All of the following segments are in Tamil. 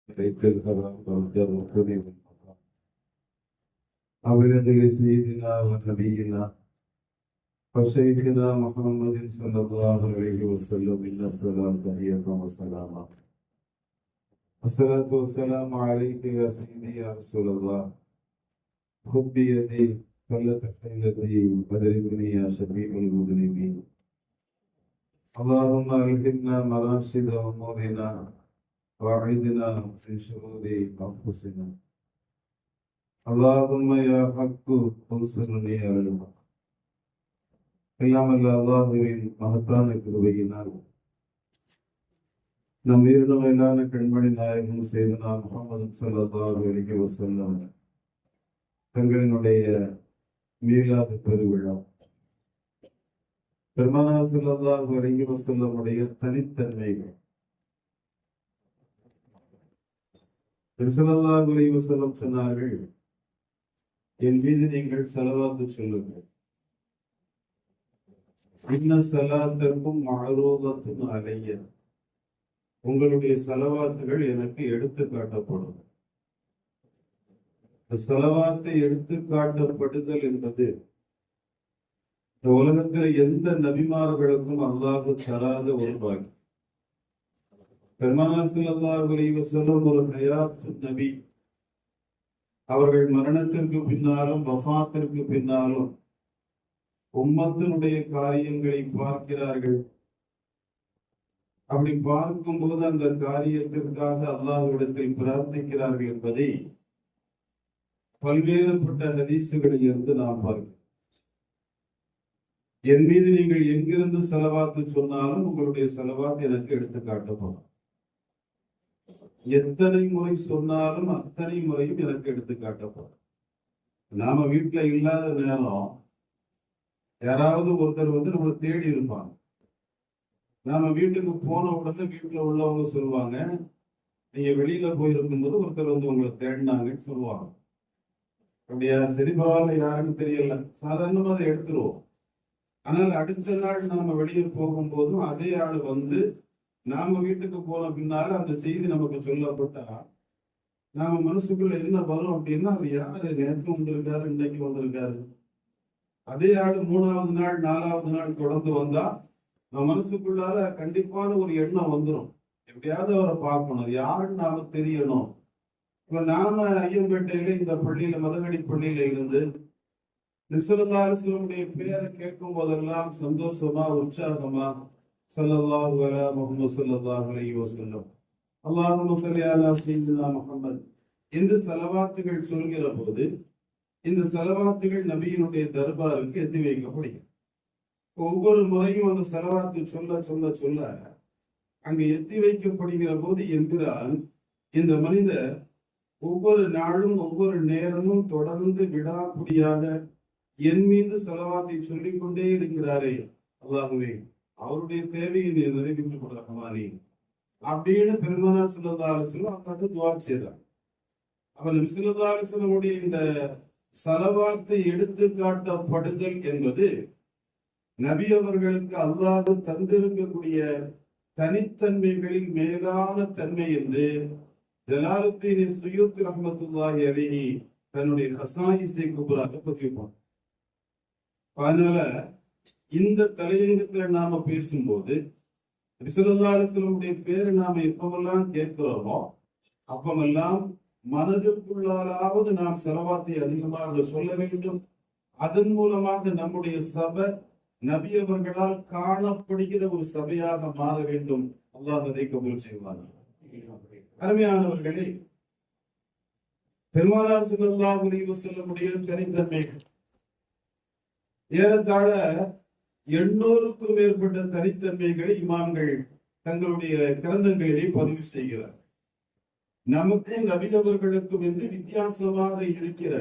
ليت الهوى ترجى وخذي بالمقام أولد لسيدنا ونبينا وشيخنا محمد صلى الله عليه وسلم إن السلام تحية وسلاما الصلاة والسلام عليك يا سيدي يا رسول الله خذ بيدي فلت حيلتي فدربني يا شفيع المذنبين اللهم ألهمنا مراشد أمورنا وأعذنا من شرور أنفسنا اللهم يا حق انصرني على الحق எல்லாமல்ல அல்லாஹுவின் மகத்தான கிருபையினால் நம் உயிரினும் மேலான கண்மணி நாயகம் செய்தனா முகமது ஸல்லல்லாஹு அலைஹி வஸல்லம் தங்களினுடைய மீளாது பெருவிழா பெருமானார் ஸல்லல்லாஹு அலைஹி வஸல்லமுடைய தனித்தன்மைகள் ஸல்லல்லாஹு அலைஹி வஸல்லம் சொன்னார்கள், என் மீது நீங்கள் ஸலவாத்து சொல்லுங்கள். இன்ன ஸலாத்தக்கும் மஅரூதத்துன் அலைய, உங்களுடைய ஸலவாத்துகள் எனக்கு எடுத்து காட்டப்படும். ஸலவாத்தை எடுத்து காட்டப்படுதல் என்பது இந்த உலகத்தில் எந்த நபிமார்களுக்கும் அல்லாஹ் தராத ஒரு பாக்கியம். பெருமானார் ஸல்லல்லாஹு அலைஹி வஸல்லம் ஒரு ஹயாத்து நபி. அவர்கள் மரணத்திற்கு பின்னாலும் வஃபாத்திற்கு பின்னாலும் உம்மத்தினுடைய காரியங்களை பார்க்கிறார்கள். அப்படி பார்க்கும்போது அந்த காரியத்திற்காக அல்லாஹ்விடத்தில் பிரார்த்திக்கிறார்கள் என்பதை பல்வேறுபட்ட ஹதீசுகளில் இருந்து நாம் பார்க்கிறோம். என் மீது நீங்கள் எங்கிருந்து ஸலவாத்து சொன்னாலும் உங்களுடைய ஸலவாத் எனக்கு எடுத்து காட்டப்படும். எத்தனை முறை சொன்னாலும் அத்தனை முறையும் எனக்கு எடுத்து காட்டப்படும். நாம வீட்டுல இல்லாத நேரம் யாராவது ஒருத்தர் வந்து நம்மளை தேடி இருப்பாங்க. நாம வீட்டுக்கு போன உடனே வீட்டுல உள்ளவங்க சொல்லுவாங்க, நீங்க வெளியில போயிருக்கும் போது ஒருத்தர் வந்து உங்களை தேடினாங்கன்னு சொல்லுவாங்க. அப்படியா, சரி பரவாயில்ல, யாருன்னு தெரியல, சாதாரணமா அதை எடுத்துருவோம். ஆனால் அடுத்த நாள் நாம வெளியே போகும்போதும் அதே ஆள் வந்து நாம வீட்டுக்கு போன பின்னால அந்த செய்தி நமக்கு சொல்லப்பட்டா நாம மனசுக்குள்ள என்ன வரும் அப்படின்னா, அவர் யாரு, நேற்று வந்திருக்காரு, இன்னைக்கு வந்திருக்காரு. அதே ஆள் 3வது நாள் 4வது நாள் தொடர்ந்து வந்தா நம்ம மனசுக்குள்ளால கண்டிப்பான ஒரு எண்ணம் வந்துடும், எப்படியாவது அவரை பார்க்கணும், அது யாருன்னு நாம தெரியணும். இப்ப நாம ஐயம்பேட்டையில இந்த பள்ளியில மதகடி பள்ளியில இருந்து ஸல்லல்லாஹு அலைஹி வஸல்லம் பேரை கேட்கும் போதெல்லாம் சந்தோஷமா உற்சாகமா ஸல்லல்லாஹு அலா முஹம்மது ஸல்லல்லாஹு அலைஹி வஸல்லம் அல்லாஹும்ம ஸல்லி அலா ஸய்யிதினா முஹம்மத் என்று ஸலவாத்துகள் சொல்கிற போது இந்த ஸலவாத்துகள் நபியினுடைய தர்பாருக்கு எத்தி வைக்கப்படுகிறது. ஒவ்வொரு முறையும் அந்த ஸலவாத்து சொல்ல சொல்ல சொல்ல அங்கு எத்தி வைக்கப்படுகிற போது என்கிறான், இந்த மனிதர் ஒவ்வொரு நாளும் ஒவ்வொரு நேரமும் தொடர்ந்து விடாக்குடியாக என் மீது ஸலவாத்தை சொல்லிக் கொண்டே இருக்கிறாரே, அல்லாஹ்வே அவருடைய தேவையை நீ நிறைவேற்றிக் கொடுக்கமானே அப்படின்னு பெருமானார் ஸல்லல்லாஹு அலைஹி வஸல்லம் அல்லாஹ்ட்ட துஆ செய்றாங்க. அப்ப நபி ஸல்லல்லாஹு அலைஹி வஸல்லமுடைய இந்த ஸலவாத்தை எடுத்து காட்டப்படுதல் என்பது நபி அவர்களுக்கு அல்லாஹ் தந்திருக்கக்கூடிய தனித்தன்மைகளில் மேலான தன்மை என்று ஜலாலுத்தீன் சுயூத்தி ரஹ்மத்துல்லாஹி அலைஹி தன்னுடைய ஹஸாயிஸை குப்ரால பதிவுப்பாங்க. அதனால இந்த தலையங்கத்துல நாம பேசும்போது நபி ஸல்லல்லாஹு அலைஹி வஸல்லமுடைய பேரை நாம எப்பவெல்லாம் கேட்கிறோமோ அப்பமெல்லாம் மனதிற்குள்ளாலாவது நாம் ஸலவாத்தை அதிகமாக சொல்ல வேண்டும். அதன் மூலமாக நம்முடைய சபை நபி அவர்களால் காணப்படுகிற ஒரு சபையாக மாற வேண்டும். அல்லாஹ் அதை கபூல் செய்வார். அருமையானவர்களே, பெருமானார் ஸல்லல்லாஹு அலைஹி வஸல்லமுடைய தனித்தன்மைகள் ஏறத்தாழ 800க்கும் மேற்பட்ட தனித்தன்மைகளை இமாம்கள் தங்களுடைய கிரந்தங்களிலே பதிவு செய்கிறார். நமக்கும் நபியவர்களுக்கும் என்று வித்தியாசமாக இருக்கிற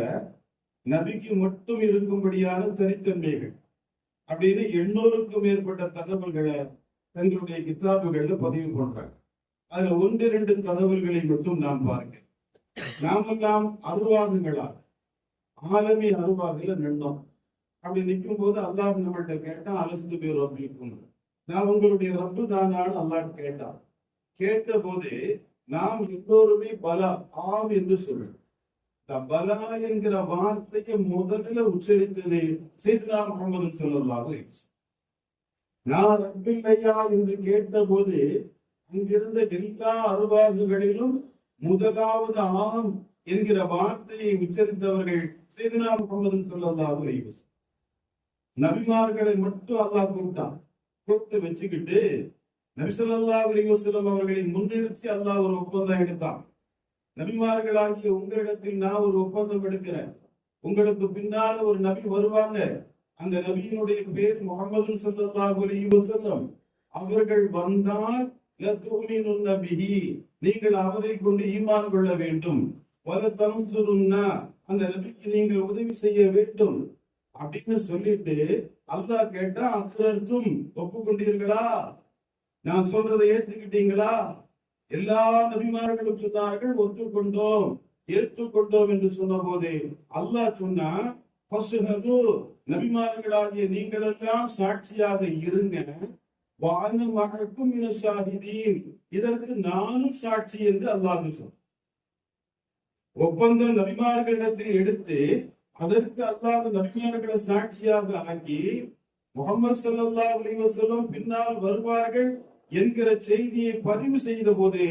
நபிக்கு மட்டும் இருக்கும்படியான தனித்தன்மைகள் அப்படின்னு 800க்கும் மேற்பட்ட தகவல்களை தங்களுடைய கிதாபுகள்ல பதிவு பண்றாங்க. அதுல 1-2 தகவல்களை மட்டும் நாம் பாருங்க. நாமெல்லாம் அருவாகுகளா ஆலமி அருவாகுல நின்றோம். அப்படி நிற்கும் போது அல்லாஹ் நம்மள்கிட்ட கேட்டா, அலஸ்து பி ரப்பிக்கும், நான் உங்களுடைய ரப்பு தானான்னு அல்லாஹ் கேட்டான். கேட்ட போது நாம் எல்லோருமே பலா ஆம் என்று சொல்றோம். இந்த பலா என்கிற வார்த்தையை முதலில் உச்சரித்தது சையதுனா முஹம்மது ஸல்லல்லாஹு அலைஹி வஸல்லம். நான் ரப்பில்லையா என்று கேட்டபோது அங்கிருந்த எல்லா அருவாகுகளிலும் முதலாவது ஆம் என்கிற வார்த்தையை உச்சரித்தவர்கள் சையதுனா முஹம்மது ஸல்லல்லாஹு அலைஹி வஸல்லம். நபிமார்களை மட்டும் அல்லாஹ் கூப்பிட்டு வச்சுக்கிட்டு நபி ஸல்லல்லாஹு அலைஹி வஸல்லம் அவர்களை முன்னிறுத்தி அல்லாஹ் ஒரு ஒப்பந்தம் எடுத்தான். நபிமார்களாகிய உங்களிடத்தில் நான் ஒரு ஒப்பந்தம் எடுக்கிறேன். உங்களுக்கு பின்னால ஒரு நபி வருவாங்க. அந்த நபியினுடைய பேர் முஹம்மது ஸல்லல்லாஹு அலைஹி வஸல்லம். அவர்கள் வந்தால் லதுமினுன்ன பிஹி, நீங்கள் அவரை கொண்டு ஈமான் கொள்ள வேண்டும். வல தன்சுருன்னா, அந்த நபிக்கு நீங்கள் உதவி செய்ய வேண்டும் அப்படின்னு சொல்லிட்டு அல்லாஹ் கேட்டா, அக்ரர்தும் ஒப்புக்கொண்டீர்களா? நான் சொல்றதை ஏற்றுக்கிட்டீங்களா? எல்லா நபிமார்களும் சொன்னார்கள் ஒத்துக்கொண்டோம் ஏற்றுக்கொண்டோம் என்று சொன்ன போது அல்லாஹ் சொன்னா, நபிமார்களாகிய நீங்கள் எல்லாம் சாட்சியாக இருங்க, வானமகக்கும் ஷாஹிதீன், இதற்கு நானும் சாட்சி என்று அல்லாஹ் சொன்னார். ஒப்பந்தம் நபிமார்களிடத்தில் எடுத்து அதற்கு அல்லாஹ் நபிமார்களை சாட்சியாக ஆக்கி முஹம்மது ஸல்லல்லாஹு அலைஹி வஸல்லம் பின்னால் வருவார்கள் என்கிற செய்தியை பதிவு செய்த போது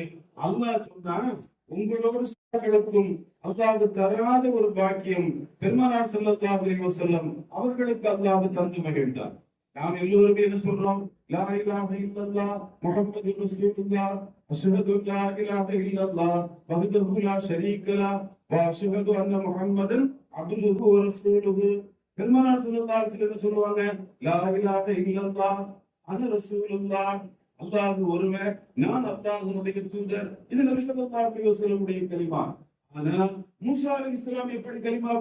அல்லாஹ் சொன்னான், உங்களோடு சகோதரர்களுக்கும் அல்லாஹ் தராத ஒரு பாக்கியம் பெருமானார் ஸல்லல்லாஹு அலைஹி வஸல்லம் அவர்களுக்கு அல்லாஹ் தந்து மகிழ்ந்தார். நாம் எல்லோருமே என்ன சொல்றோம்? லா இலாஹ இல்லல்லாஹ் முஹம்மது ரசூலுல்லாஹ் அஷ்ஹது லா இலாஹ இல்லல்லாஹ் வஹ்தஹு லா ஷரீக லஹ் வ அஷ்ஹது அன்ன முஹம்மதன் அப்துஹு வ ரசூலுஹு. பெருமானார் ஸல்லல்லாஹு அலைஹி வஸல்லம் சொல்லுவாங்க, லா இலாஹ இல்லல்லாஹ் அன ரசூலுல்லாஹ், அல்லாஹ் ஒருவர், நான் அல்லாஹ்வுடைய தூதர். இது நபி ஸல்லல்லாஹு அலைஹி வஸல்லமுடைய கலிமா. ஆனா மூசா அலைஹிஸ்ஸலாம் எப்படி கலிமா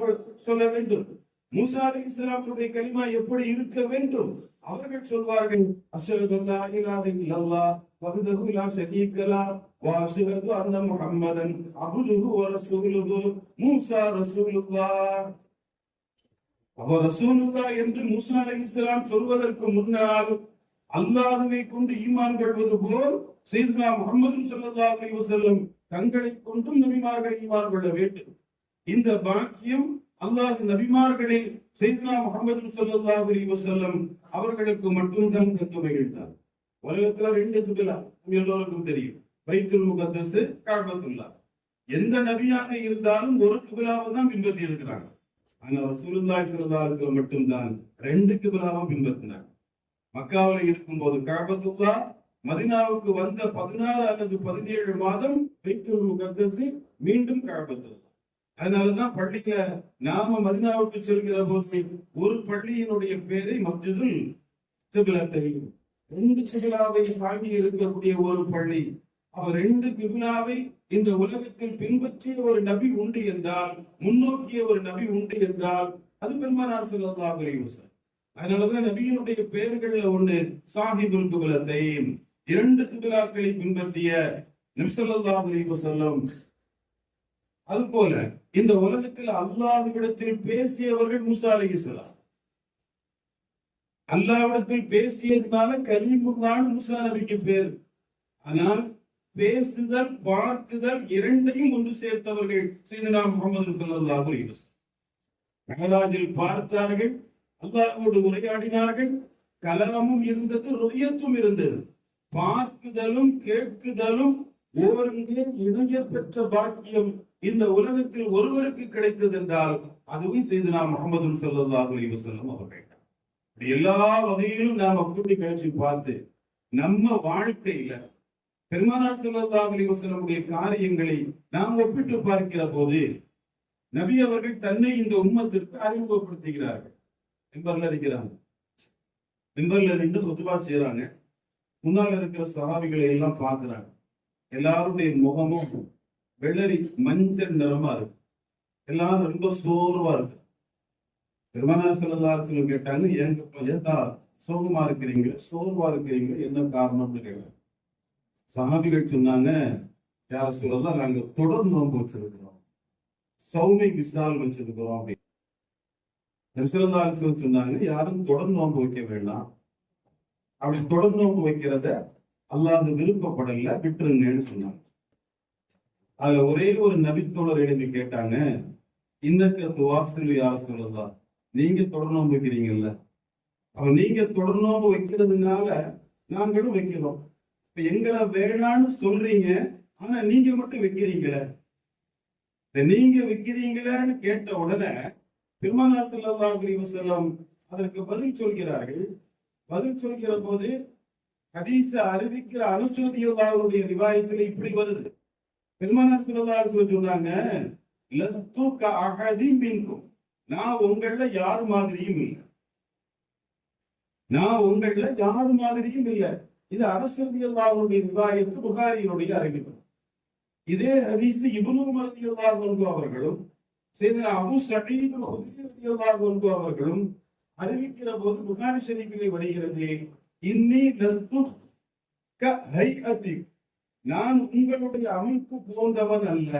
சொல்ல வேண்டும்? மூசா அலைஹிஸ்ஸலாமுடைய கலிமா எப்படி இருக்க வேண்டும்? அவர்கள் சொல்வார்கள், அஷ்ஹது லா இலாஹ இல்லல்லாஹ் வஹ்தஹு லா ஷரீக லஹ் வ அஷ்ஹது அன்ன முஹம்மதன் அப்துஹு வ ரசூலுஹு. மூசா ரசூலுல்லாஹ். அப்போ ரசூலுல்லாஹ் என்று மூசா அலைஹிஸ்ஸலாம் சொல்வதற்கு முன்னால் அல்லாஹ்வை கொண்டு ஈமான் கொள்வது போல் சையதுனா முஹம்மது ஸல்லல்லாஹு அலைஹி வஸல்லம் தங்களை கொண்டும் நபிமார்கள் ஈமான் கொள்ள வேண்டும். இந்த பாக்கியம் அல்லாஹ் நபிமார்களை சையதுனா முஹம்மது ஸல்லல்லாஹு அலைஹி வஸல்லம் அவர்களுக்கு மட்டும்தான் தந்து மகிழ்ந்தார். உலகத்துல 2 கிபிலா எல்லோருக்கும் தெரியும், பைத்துல் முகத்தஸ், கஅபத்துல்லாஹ். எந்த நபியாக இருந்தாலும் ஒரு கிபிலாவை தான் பின்பற்றி இருக்கிறாங்க. ஆனா ரசூலுல்லாஹி ஸல்லல்லாஹு அலைஹி வஸல்லம் மட்டும்தான் 2 கிபிலாவை பின்பற்றினார். மக்காவில் இருக்கும்போது கஅபத்துல்லாஹ், மதீனாவுக்கு வந்த 16 அல்லது 17 மாதம் பைத்துல் முகத்தஸ், மீண்டும் கஅபத்துல்லாஹ். அதனாலதான் பள்ளியில நாம மதீனாவுக்கு செல்கிற போது ஒரு பள்ளியினுடைய பேரை மஸ்ஜிதுல் கிப்லத்தைன், 2 கிபிலாவை தாங்கி இருக்கக்கூடிய ஒரு பள்ளி. அவர் 2 கிபிலாவை இந்த உலகத்தில் பின்பற்றிய ஒரு நபி உண்டு என்றால், முன்னோக்கிய ஒரு நபி உண்டு என்றால் அது பெருமானார் ஸல்லல்லாஹு அலைஹி வஸல்லம். அதனாலதான் நபியினுடைய பெயர்கள்ல ஒண்ணு சாஹிபுல் கிப்லத்தைன், 2 கிபிலாக்களை பின்பற்றிய நபி ஸல்லல்லாஹு அலைஹி வஸல்லம். அதுபோல இந்த உலகத்தில் அல்லாஹ்விடத்தில் பேசியவர்கள் மூசா அலைஹிஸ்ஸலாம். அல்லாஹ்விடத்தில் பேசியதுனால கலீமுல்லாஹ் மூசா நபிக்கு பேர். ஆனால் பேசுதல், பார்க்குதல் இரண்டையும் ஒன்று சேர்த்தவர்கள் சையதுனா முஹம்மது ஸல்லல்லாஹு அலைஹி வஸல்லம். மேராஜில் பார்த்தார்கள், அல்லாஹ்வோடு உரையாடினார்கள், கலாமும் இருந்தது, ருயத்தும் இருந்தது. பார்க்குதலும் கேட்குதலும் ஓரங்கே இணைய பெற்ற பாக்கியம் இந்த உலகத்தில் ஒருவருக்கு கிடைத்தது என்றால் அதுவும் சையதுனா முஹம்மது ஸல்லல்லாஹு அலைஹி வஸல்லம் அவர்கள். எல்லா வகையிலும் நாம கூட்டி கழிச்சு பார்த்து நம்ம வாழ்க்கையில பெருமானார் ஸல்லல்லாஹு அலைஹி வஸல்லமுடைய காரியங்களை நாம் ஒப்பிட்டு பார்க்கிற போது நபி அவர்கள் தன்னை இந்த உம்மத்திற்கு அறிமுகப்படுத்துகிறார்கள். மிம்பர்ல இருக்கிறாங்க, மிம்பர்ல நின்று குத்பா செய்யறாங்க. முன்னால் இருக்கிற சஹாபிகளை எல்லாம் பார்க்கிறாங்க. எல்லாருடைய முகமும் வெள்ளரி மஞ்சள் நிறமா இருக்கு. எல்லாரும் ரொம்ப சோர்வா இருக்கு. பெருமானார் ஸல்லல்லாஹு அலைஹி வஸல்லம் கேட்டாங்க, ஏன்டா சோகமா இருக்கிறீங்க, சோர்வா இருக்கிறீங்க, என்ன காரணம்னு கேட்டாங்க. சஹாபிகள் சொன்னாங்க, யா ரசூலல்லாஹ், நாங்க தொடர் நோன்பு வச்சிருக்கிறோம், சௌமி விசால் வச்சிருக்கிறோம் அப்படின்னு. நபி ஸல்லல்லாஹு அலைஹி வஸல்லம் சொன்னாங்க, யாரும் தொடர் நோன்பு வைக்க வேண்டாம், அப்படி தொடர் நோன்பு வைக்கிறத அல்லாஹ் விருப்பப்படல, விட்டுருங்கன்னு சொன்னாங்க. அதுல ஒரே ஒரு நபித்தோழர் எழுதி கேட்டாங்க, இன்னக்க துவாசில் யார சொல்லலாம், நீங்க தொடர்நோம்பு வைக்கிறீங்கல்ல, அப்ப நீங்க தொடர்நோம்பு வைக்கிறதுனால நாங்களும் வைக்கிறோம். இப்ப எங்களை வேணான்னு சொல்றீங்க, ஆனா நீங்க மட்டும் வைக்கிறீங்களே, நீங்க வைக்கிறீங்களேன்னு கேட்ட உடனே பெருமானார் ஸல்லல்லாஹு அலைஹி வஸல்லம் அதற்கு பதில் சொல்கிறார்கள். பதில் சொல்கிற போது ஹதீஸ அறிவிக்கிற அனஸ் ரலியல்லாஹுடைய ரிவாயத்துல இப்படி வருது. பெருமானார் ஸல்லல்லாஹு அலைஹி வஸல்லம் சொன்னாங்க, லஸ்து கஅஹதின் மின்கும், நான் உங்கள யார் மாதிரியும் இல்லை, நான் உங்கள யார் மாதிரியும் இல்லை. இது அனஸ் ரலியல்லாஹுடைய ரிவாயத்து, புகாரியினுடைய அறிவிப்பு. இதே ஹதீஸ் இப்னு உமர் ரலியல்லாஹு அன்ஹு அவர்களும் சையதுனா அபூ ஸஈத் அல்-குத்ரி ரலியல்லாஹு அன்ஹு அவர்களும் அறிவிக்கிற போது புகாரி ஷரீஃபிலே வருகிறது, இன்னி லஸ்து கஹைஅதி, நான் உங்களுடைய அமைப்பு போன்றவன் அல்ல,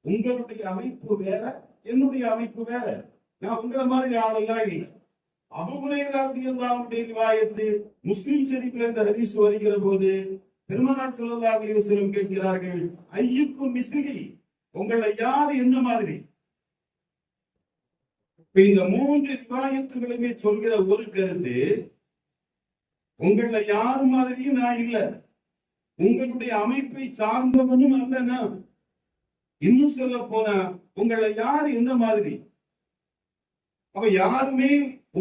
உங்களுடைய அமைப்பு வேற, என்னுடைய அமைப்பு வேற, நான் உங்களை மாதிரி ஆளெல்லாம் இல்லை. அபூ ஹுரைரா ரலியல்லாஹு அன்ஹு ரிவாயத்து முஸ்லிம் ஷரீஃபில் இந்த ஹதீஸ் வருகிற போது பெருமானார் ஸல்லல்லாஹு அலைஹி வஸல்லம் கேட்கிறார்கள், ஐயுக்கும் மிஸ்லி, உங்களை யார் என்ன மாதிரி? இந்த மூன்று ரிவாயத்துகளுமே சொல்கிற ஒரு கருத்து, உங்களை யார் மாதிரியும் நான் இல்ல, உங்களுடைய அமைப்பை சார்ந்தவனும் அல்ல. இன்னும் சொல்ல போனா உங்களை யார் என்ன மாதிரி? அப்ப யாருமே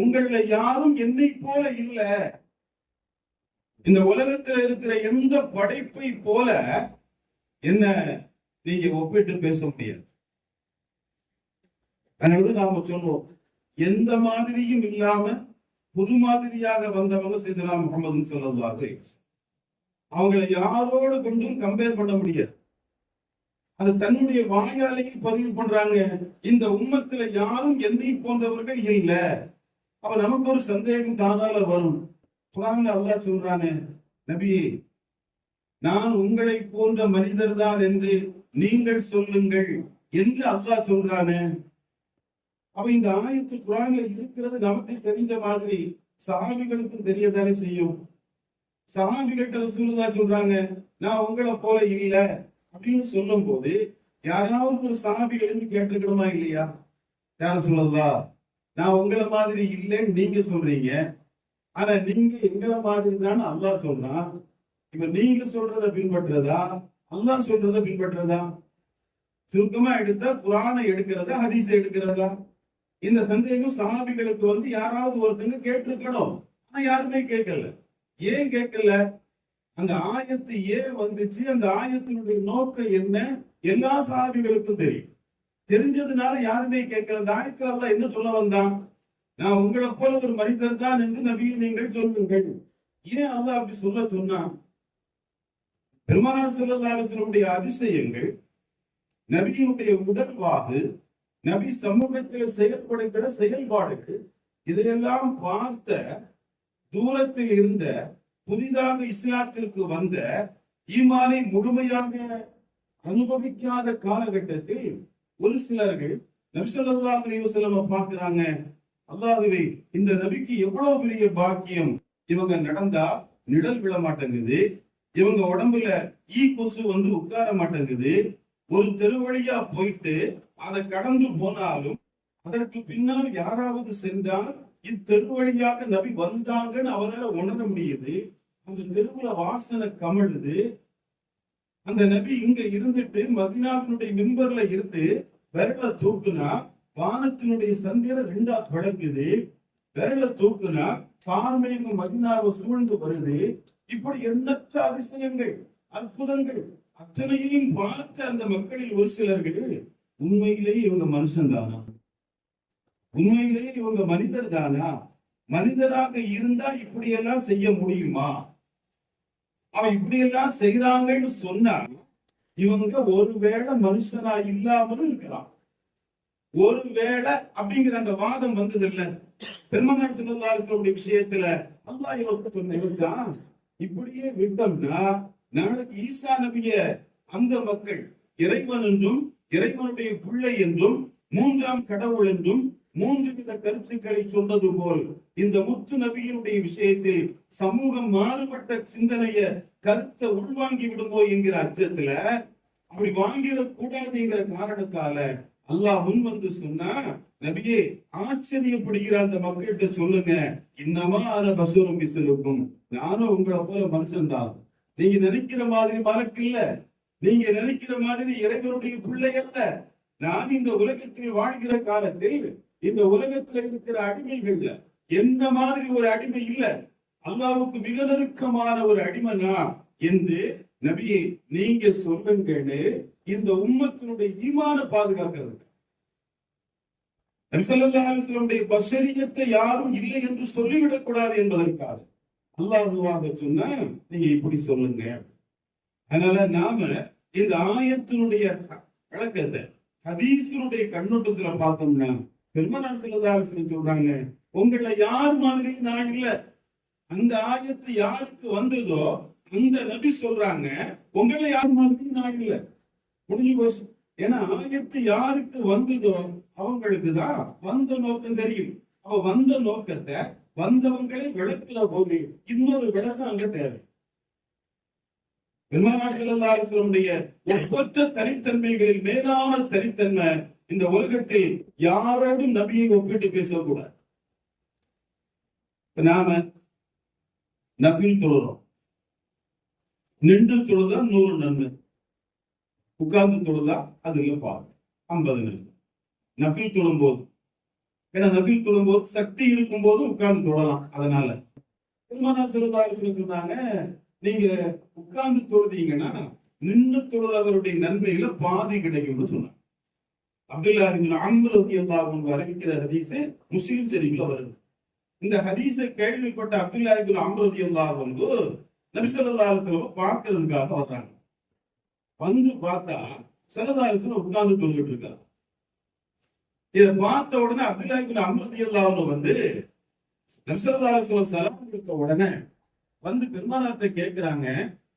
உங்கள யாரும் என்னை போல இல்ல. இந்த உலகத்துல இருக்கிற எந்த படைப்பை போல என்ன நீங்க ஒப்பிட்டு பேச முடியாது. அதனால நாம சொல்லுவோம், எந்த மாதிரியும் இல்லாம புது மாதிரியாக வந்தவங்க சையதுனா முஹம்மது ஸல்லல்லாஹு அலைஹி வஸல்லம். அவங்களை யாரோடு கொண்டும் கம்பேர் பண்ண முடியாது. அது தன்னுடைய வாயாலேயே பதிவு பண்றாங்க, இந்த உம்மத்துல யாரும் என்னை போன்றவர்கள் இல்லை. அப்ப நமக்கு ஒரு சந்தேகம் தானால வரும். குர்ஆன்ல அல்லாஹ் சொல்றானே, நபியே நான் உங்களை போன்ற மனிதர் தான் என்று நீங்கள் சொல்லுங்கள் என்று அல்லாஹ் சொல்றானே. அப்ப இந்த ஆயத்து குர்ஆன்ல இருக்கிறது நமக்கு தெரிஞ்ச மாதிரி சஹாபிகளுக்கும் தெரியதானே செய்யும். சஹாபிகிட்ட ரசூலுல்லாஹ் சொல்றாங்க, நான் உங்களை போல இல்ல அப்படின்னு சொல்லும் போது யாராவது ஒரு சஹாபிகளுக்கு கேட்டிருக்கணுமா இல்லையா? யார சொல்லலாம், நான் உங்களை மாதிரி இல்லைன்னு நீங்க சொல்றீங்க, ஆனா நீங்க எங்களை மாதிரி தான் அல்லாஹ் சொல்றான். இப்ப நீங்க சொல்றதை பின்பற்றுறதா அல்லாஹ் சொல்றதை பின்பற்றுறதா? சுருக்கமா எடுத்தா குர்ஆனை எடுக்கிறதா ஹதீஸை எடுக்கிறதா? இந்த சந்தேகம் சஹாபிகளுக்கு வந்து யாராவது ஒருத்தங்க கேட்டிருக்கணும், ஆனா யாருமே கேட்கல. ஏன் கேட்கல? அந்த ஆயத்து ஏன் வந்துச்சு, அந்த ஆயத்தினுடைய நோக்கம் என்ன, எல்லா சஹாபிகளுக்கும் தெரியும். தெரிஞ்சதுனால யாருமே கேட்கல. அந்த ஆயத்துல அல்லாஹ் என்ன சொல்ல வந்தான்? நான் உங்களை போல ஒரு மனிதர் தான் என்று நபியை நீங்கள் சொல்லுங்கள். ஏன் அல்லாஹ் அப்படி சொல்ல சொன்னான்? பெருமானார் ஸல்லல்லாஹு அலைஹி வஸல்லம் அதிசயங்கள், நபியினுடைய உடல்வாகு, நபி சமூகத்தில் செயல்படுகிற செயல்பாடுகள், இதையெல்லாம் பார்த்த தூரத்தில் இருந்த புதிதாக இஸ்லாத்திற்கு வந்த ஈமானை முழுமையாக அனுபவிக்காத காலகட்டத்தில் ஒரு சிலர்கள் நபி ஸல்லல்லாஹு அலைஹி வஸல்லம் பார்க்கிறாங்க, அல்லாஹ்வே இந்த நபிக்கு எவ்வளவு பெரிய பாக்கியம், இவங்க நடந்தா நிழல் விழ மாட்டேங்குது, இவங்க உடம்புல ஈ கொசு வந்து உட்கார மாட்டேங்குது, ஒரு தெருவழியா போயிட்டு அதை கடந்து போனாலும் அதற்கு பின்னால் யாராவது சென்றால் இத்தெரு வழியாக நபி வந்தாங்கன்னு அவரால் உணர முடியுது. அந்த தெருவுல வாசனை கமழுது. அந்த நபி இங்க இருந்துட்டு மதீனாவினுடைய மிம்பர்ல இருந்து விரல தூக்குனா வானத்தினுடைய சந்திரன் ரெண்டா பழகுது, விரல தூக்குனா கார்மேகம் மதீனாவை சூழ்ந்து வருது. இப்படி எண்ணற்ற அதிசயங்கள், அற்புதங்கள் அத்தனையும் பார்த்த அந்த மக்களில் ஒரு சிலர்கள், உண்மையிலேயே இவங்க மனுஷன் தானா, உண்மையிலேயே இவங்க மனிதர் தானா, மனிதராக இருந்தா இப்படியெல்லாம் செய்ய முடியுமா, அவன் இப்படியெல்லாம் செய்யறாங்கன்னு சொன்னா இவங்க ஒருவேளை மனுஷனா இல்லாமலும் இருக்கலாம். ஒருவேளை அப்படிங்கிற அந்த வாதம் வந்தது இல்ல பெருமானார் ஸல்லல்லாஹு அலைஹி வஸல்லம் விஷயத்துல. அல்லாஹ் இவருக்கு சொன்னான், இப்படியே விட்டோம்னா நாளைக்கு ஈசா நபிய அந்த மக்கள் இறைவன் என்றும் இறைவனுடைய பிள்ளை என்றும் மூன்றாம் கடவுள் என்றும் மூன்று வித கருத்துக்களை சொன்னது போல் இந்த முத்து நபியினுடைய விஷயத்தில் சமூகம் மாறுபட்ட சிந்தனைய கருத்தை உள்வாங்கி விடுமோ என்கிற அச்சத்துல அப்படி வாங்கிடக் கூடாதுங்கிற காரணத்தால அல்லாஹ் முன் வந்து சொன்னா, நபியே ஆச்சரியப்படுகிற அந்த மக்கள்கிட்ட சொல்லுங்க, இன்னமா அன பசுரம் பிசலுக்கும், நானும் உங்களை போல மனுஷன் தான். நீங்க நினைக்கிற மாதிரி மலக்கு இல்ல, நீங்க நினைக்கிற மாதிரி இறைவனுடைய பிள்ளை அல்ல. நான் இந்த உலகத்தில் வாழ்கிற காலத்தில் இந்த உலகத்துல இருக்கிற அடிமைகள்ல எந்த மாதிரி ஒரு அடிமை இல்ல, அல்லாஹ்வுக்கு மிக நெருக்கமான ஒரு அடிமை நான் என்று நபியை நீங்க சொல்லுங்கன்னு இந்த உம்மத்தினுடைய ஈமான பாதுகாக்கிறது. நபி ஸல்லல்லாஹு அலைஹி வஸல்லம் பஷரியத்தை யாரும் இல்லை என்று சொல்லிவிடக் கூடாது என்பதற்காக அல்லாஹ்வாக சொன்னா நீங்க இப்படி சொல்லுங்க. அதனால நாம இந்த ஆயத்தினுடைய விளக்கத்தை ஹதீஸினுடைய கண்ணோட்டத்துல பார்த்தோம்னா, பெருமானார் ஸல்லல்லாஹு அலைஹி வஸல்லம் சொல்றாங்க, உங்களை யார் மாதிரி நான் இல்ல. அந்த ஆயத்து யாருக்கு வந்ததோ அந்த நபி சொல்றாங்க, உங்களை யார் மாதிரி நான் இல்ல. முடிஞ்சு போச்சு. ஏன்னா ஆயத்து யாருக்கு வந்ததோ அவங்களுக்கு தான் வந்த நோக்கம் தெரியும். அவ வந்த நோக்கத்தை வந்தவங்களை விளக்குற போது இன்னொரு விளக்கம் அங்க தேவை. பெருமானார் ஸல்லல்லாஹு அலைஹி வஸல்லம் ஒப்பற்ற தனித்தன்மைகளில் மேலான தனித்தன்மை இந்த உலகத்தில் யாரோடும் நபியை ஒப்பிட்டு பேசக்கூடாது. நாம நஃபில் தொழுறோம், நின்று தொழுதா 100 நன்மை, உட்கார்ந்து தொழுதா அதுல பாரு 50 நன்மை. நஃபில் தொழும் போது, ஏன்னா நஃபில் தொழும் போது சக்தி இருக்கும் போது உட்கார்ந்து தொழலாம். அதனால பெருமானார் ஸல்லல்லாஹு அலைஹி வஸல்லம் சொன்னாங்க, நீங்க உட்கார்ந்து தொழுதீங்கன்னா நின்று தொழுதவருடைய நன்மையில பாதி கிடைக்கும்னு சொன்னாங்க. அப்துல்லாஹ் இப்னு அம்ர் ரலியல்லாஹு அன்ஹு அறிவிக்கிற ஹதீஸ் முஸ்லிம் ஷரீஃப்ல வருது. இந்த ஹதீஸை கேள்விப்பட்ட அப்துல்லாஹ் இப்னு அம்ர் ரலியல்லாஹு அன்ஹு நபி ஸல்லல்லாஹு அலைஹி வஸல்லம் பார்க்கிறதுக்காக வந்தாங்க. வந்து பார்த்தா ஸல்லல்லாஹு அலைஹி வஸல்லம் உட்கார்ந்து தொழுதுட்டு இருக்காங்க. இதை பார்த்த உடனே அப்துல்லாஹ் இப்னு அம்ர் ரலியல்லாஹு அன்ஹு வந்து நபி ஸல்லல்லாஹு அலைஹி வஸல்லம் சலாம் கொடுத்த உடனே வந்து பெருமானார்ட்ட கேட்கிறாங்க,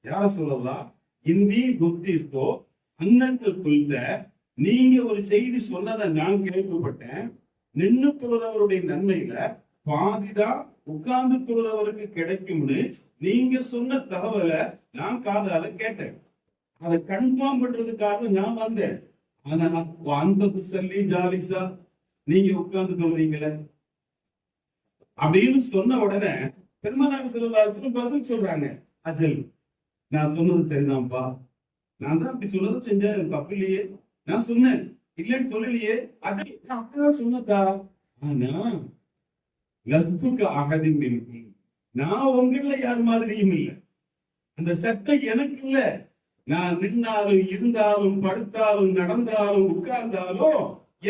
யார சொல்லலாம், இன்னி குத்திஸ்தோ அண்ணனுக்கு குறித்த நீங்க ஒரு செய்தி சொன்னதை நான் கேள்விப்பட்டேன். நின்று தொழுதவருடைய நன்மையில பாதிதான் உட்கார்ந்து தொழுதவருக்கு கிடைக்கும்னு நீங்க சொன்ன தகவலை நான் காதால கேட்டேன். அதை கன்ஃபார்ம் பண்றதுக்காக நான் வந்தேன். ஆனா அந்த சொல்லி ஜாலிசா நீங்க உட்கார்ந்து தொழுறீங்களே அப்படின்னு சொன்ன உடனே பெருமானார் ஸல்லல்லாஹு அலைஹி வஸல்லம் பதில் சொல்றாங்க, அஜல் நான் சொன்னது சரிதான்ப்பா, நான் தான் அப்படி சொன்னது செஞ்சேன், தப்பு இல்லையே, நான் சொன்னேன் இல்லைன்னு சொல்லலையே, அஜல் நான் அப்படிதான் சொன்னதா, ஆனா லஸ்துக அஹதின் மின்கும், நான் உங்கள யார் மாதிரியும் இல்லை. அந்த சட்டை எனக்கு இல்ல. நான் நின்னாலும் இருந்தாலும் படுத்தாலும் நடந்தாலும் உட்கார்ந்தாலும்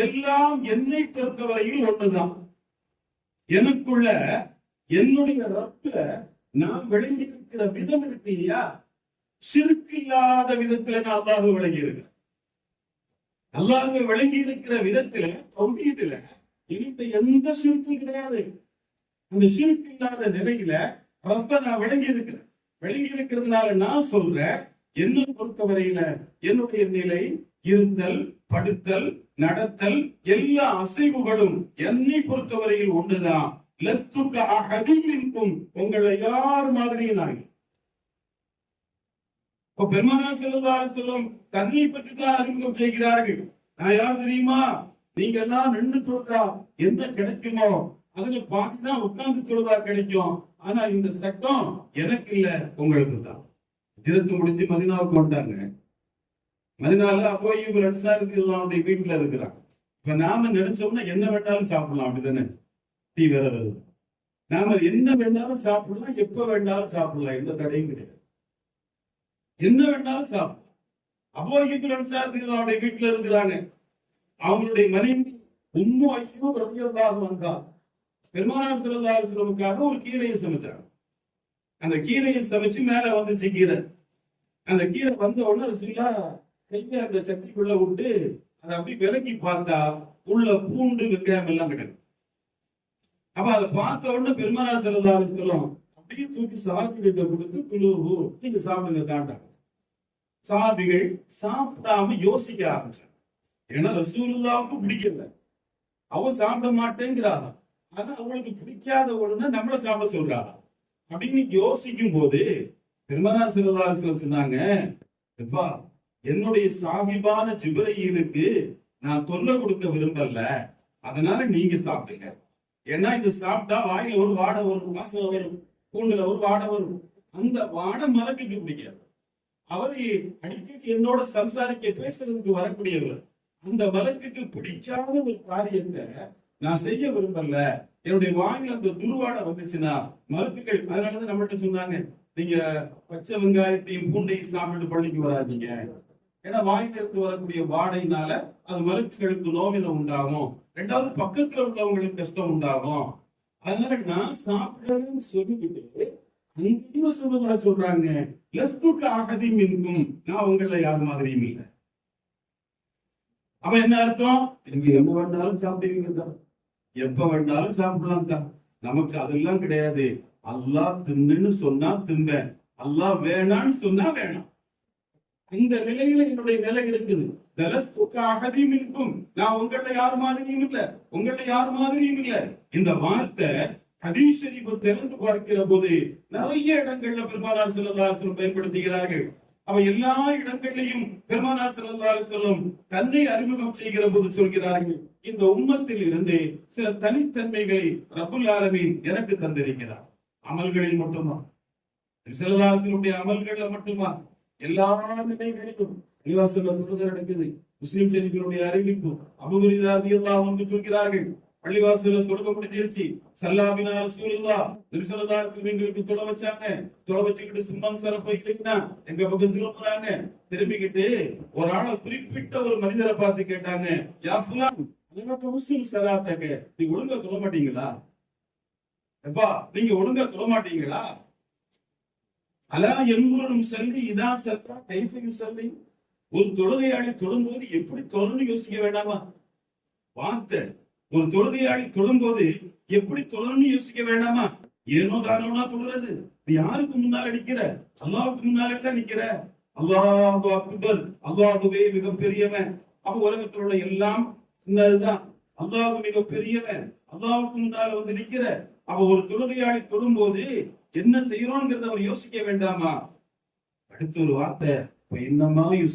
எல்லாம் என்னை பொறுத்தவரையில் ஒண்ணுதான். எனக்குள்ள என்னுடைய ரப்ல நான் விளங்கி இருக்கிற விதம் இருக்கு இல்லையா, ஷிர்க் இல்லாத விதத்துல நான் அல்லாஹ்வை விளங்கி இருக்கிறேன். அல்லாஹ்வை விளங்கி இருக்கிற விதத்துல தௌஹீதுல என்கிட்ட எந்த ஷிர்க்கும் கிடையாது. அந்த ஷிர்க் இல்லாத நிலையில ரப்ப நான் விளங்கி இருக்கிறேன். விளங்கி இருக்கிறதுனால நான் சொல்றேன், என்னை பொறுத்தவரையில என்னுடைய நிலை, இருத்தல், படுத்தல், நடத்தல், எல்லா அசைவுகளும் என்னை பொறுத்தவரையில் ஒன்றுதான். லஸ்துக அஹதின் மின்கும், உங்களை யார் மாதிரியும் நான். பெருமானார் ஸல்லல்லாஹு அலைஹி வஸல்லம் தன்னை பற்றி தான் அறிமுகம் செய்கிறார்கள். நான் யார் தெரியுமா, நீங்க எல்லாம் நின்று தொழுதா எந்த கிடைக்குமோ அதுல பாதிதான் உட்கார்ந்து தொழுதா கிடைக்கும். ஆனா இந்த சட்டம் எனக்கு இல்ல, உங்களுக்கு தான். ஹிஜ்ரத் முடிஞ்சு மதீனாவுக்கு வந்தாங்க. மதீனால அபூ அய்யூப் அன்சாரி ரலியல்லாஹு வீட்டுல இருக்கிறாங்க. இப்ப நாம நினைச்சோம்னா என்ன வேண்டாலும் சாப்பிடலாம், அப்படிதானே? தீ வேற வருது. நாம என்ன வேண்டாலும் சாப்பிடலாம், எப்ப வேண்டாலும் சாப்பிடலாம், எந்த தடையும் கிடையாது. என்ன வேண்டாலும் சாப்பிடலாம். அபூ அய்யூப் அன்சாரி ரலியல்லாஹு வீட்டுல இருக்கிறாங்க. அவங்களுடைய மனைவி உம்மு அய்யூப் ரலியல்லாஹு அன்ஹா பெருமானார் ஸல்லல்லாஹு அலைஹி வஸல்லமுக்காக ஒரு கீரையை சமைச்சாங்க. அந்த கீரையை சமைச்சு மேல வந்துச்சு கீரை. அந்த கீரை வந்த உடனே ரசூலுல்லாஹ் கையை அந்த சட்டிக்குள்ள விட்டு அதை அப்படி விலக்கி பார்த்தா உள்ள பூண்டு வெங்காயம் எல்லாம் கிடக்கு. அப்ப அதை பார்த்த உடனே பெருமானார் ஸல்லல்லாஹு அலைஹி வஸல்லம் அப்படியே தூக்கி சஹாபிகிட்ட கொடுத்து குழுவு நீங்க சாப்பிடுங்க தாண்டாங்க. சஹாபிகள் சாப்பிடாம யோசிக்க ஆரம்பிச்சாங்க. ஏன்னா ரசூலுல்லாஹ்வுக்கு பிடிக்கல, அவ சாப்பிட மாட்டேங்கிறாங்க. ஆனா அவங்களுக்கு பிடிக்காத ஒண்ணு நம்மள சாப்பிட சொல்றாங்க அப்படின்னு யோசிக்கும் போது பெருமானார் ஸல்லல்லாஹு அலைஹி வஸல்லம் சொன்னாங்க, எப்பா என்னுடைய சாஹிபான ஜிப்ரீலுக்கு நான் தொல்லை கொடுக்க விரும்பல, அதனால நீங்க சாப்பிடுங்க. ஏன்னா இது சாப்பிட்டா வாயில ஒரு வாடை வரும், வாசனை வரும், கூண்டுல ஒரு வாடை வரும். அந்த வாடை மலக்குக்கு பிடிக்காது. அவரு அடிக்கடி என்னோட சம்சாரிக்க பேசுறதுக்கு வரக்கூடியவர். அந்த மலக்குக்கு பிடிக்காத ஒரு காரியத்தை நான் செய்ய விரும்பல. என்னுடைய வாயில அந்த துர்வாடை வந்துச்சுன்னா மலக்குகள், அதனாலதான் நம்மகிட்ட சொன்னாங்க, நீங்க பச்சை வெங்காயத்தையும் பூண்டையும் சாப்பிட்டு பள்ளிக்கு வராதீங்க. ஏன்னா வாயில இருந்து வரக்கூடிய வாடையினால அது மலக்குகளுக்கு நோவினை உண்டாகும். ரெண்டாவது பக்கத்துல உள்ளவங்களுக்கு கஷ்டம் உண்டாகும். அதனால நான் சாப்பிடுறேன்னு சொல்லிக்கிட்டு சொல்றாங்க, நான் உங்கள யார் மாதிரியும் இல்லை. அப்ப என்ன அர்த்தம்? நீங்க என்ன வேண்டாலும் சாப்பிடுவீங்க தான், எப்ப வேண்டாலும் சாப்பிடலாம் தான். நமக்கு அதெல்லாம் கிடையாது. அல்லாஹ் தின்னுன்னு சொன்னா தின்பேன், அல்லாஹ் வேணான்னு சொன்னா வேணாம். இந்த நிலையில என்னுடைய நிலை இருக்குது. நான் உங்களை யார் மாதிரியும் இல்ல, உங்களை யார் மாதிரியும் இல்ல. இந்த வார்த்தை ஹதீஸ் ஷரீஃப் திறந்து பார்க்கிற போது நிறைய இடங்கள்ல பெருமானார் ஸல்லல்லாஹு அலைஹி வஸல்லம் பயன்படுத்துகிறார்கள். அவ எல்லா இடங்களிலையும் பெருமானார் ஸல்லல்லாஹு அலைஹி வஸல்லம் தன்னை அறிமுகம் செய்கிற போது சொல்கிறார்கள், இந்த உம்மத்தில் இருந்து சில தனித்தன்மைகளை ரப்புல் ஆலமீன் எனக்கு தந்திருக்கிறார். அமல்களில் மட்டுமா, ஸல்லல்லாஹு அலைஹி வஸல்லம் அமல்கள்ல மட்டுமா? எல்லா நிலைகளிலும் நடக்குது. முஸ்லிம் ஷரீஃபினுடைய அறிவிப்பு, அபூ ஹுரைரா ரலியல்லாஹு அன்ஹு சொல்கிறார்கள், பள்ளிவாசல்ல தொழுக முடிஞ்சிருச்சு, சல்லாபினா ரசூலுல்லாஹ் நபி ஸல்லல்லாஹு அலைஹி வஸல்லம் எங்களுக்கு தொழ வச்சாங்க. தொழ வச்சுக்கிட்டு சும்மன் சரஃப இலைனா எங்க பக்கம் திரும்புறாங்க. திரும்பிக்கிட்டு ஒரு ஆளை குறிப்பிட்ட ஒரு மனிதரை பார்த்து கேட்டாங்க, யா ஃபுலான் அலம முஸ்லிம் ஸலாத்தக, நீங்க ஒழுங்கா தொழ மாட்டீங்களா? அப்பா நீங்க ஒழுங்கா தொழ மாட்டீங்களா? அலா யன்குரு முஸல்லி இதா ஸல்லா கைஃப யுஸல்லி, ஒரு தொழுகையாளி தொழும்போது எப்படி தொழணும்னு யோசிக்க வேண்டாமா? வார்த்தை, ஒரு தொழுகையாளி தொழும்போது எப்படி தொழணும்னு யோசிக்க வேண்டாமா? ஏனோ தானோனா தொழுறது. நீ யாருக்கு முன்னால் நிக்கிற? அல்லாஹ்வுக்கு முன்னால நிக்கிற. அல்லாஹு அக்பர், அல்லாஹுவே மிக பெரியவன். அப்ப உலகத்தில் உள்ள எல்லாம் சின்னதுதான், அல்லாஹு மிக பெரியவன், அல்லாஹ்வுக்கு முன்னால வந்து நிக்கிற. அப்ப ஒரு தொழுகையாளி தொழும்போது என்ன செய்யறோம்ங்கிறத அவர் யோசிக்க வேண்டாமா? அடுத்த ஒரு வார்த்தை,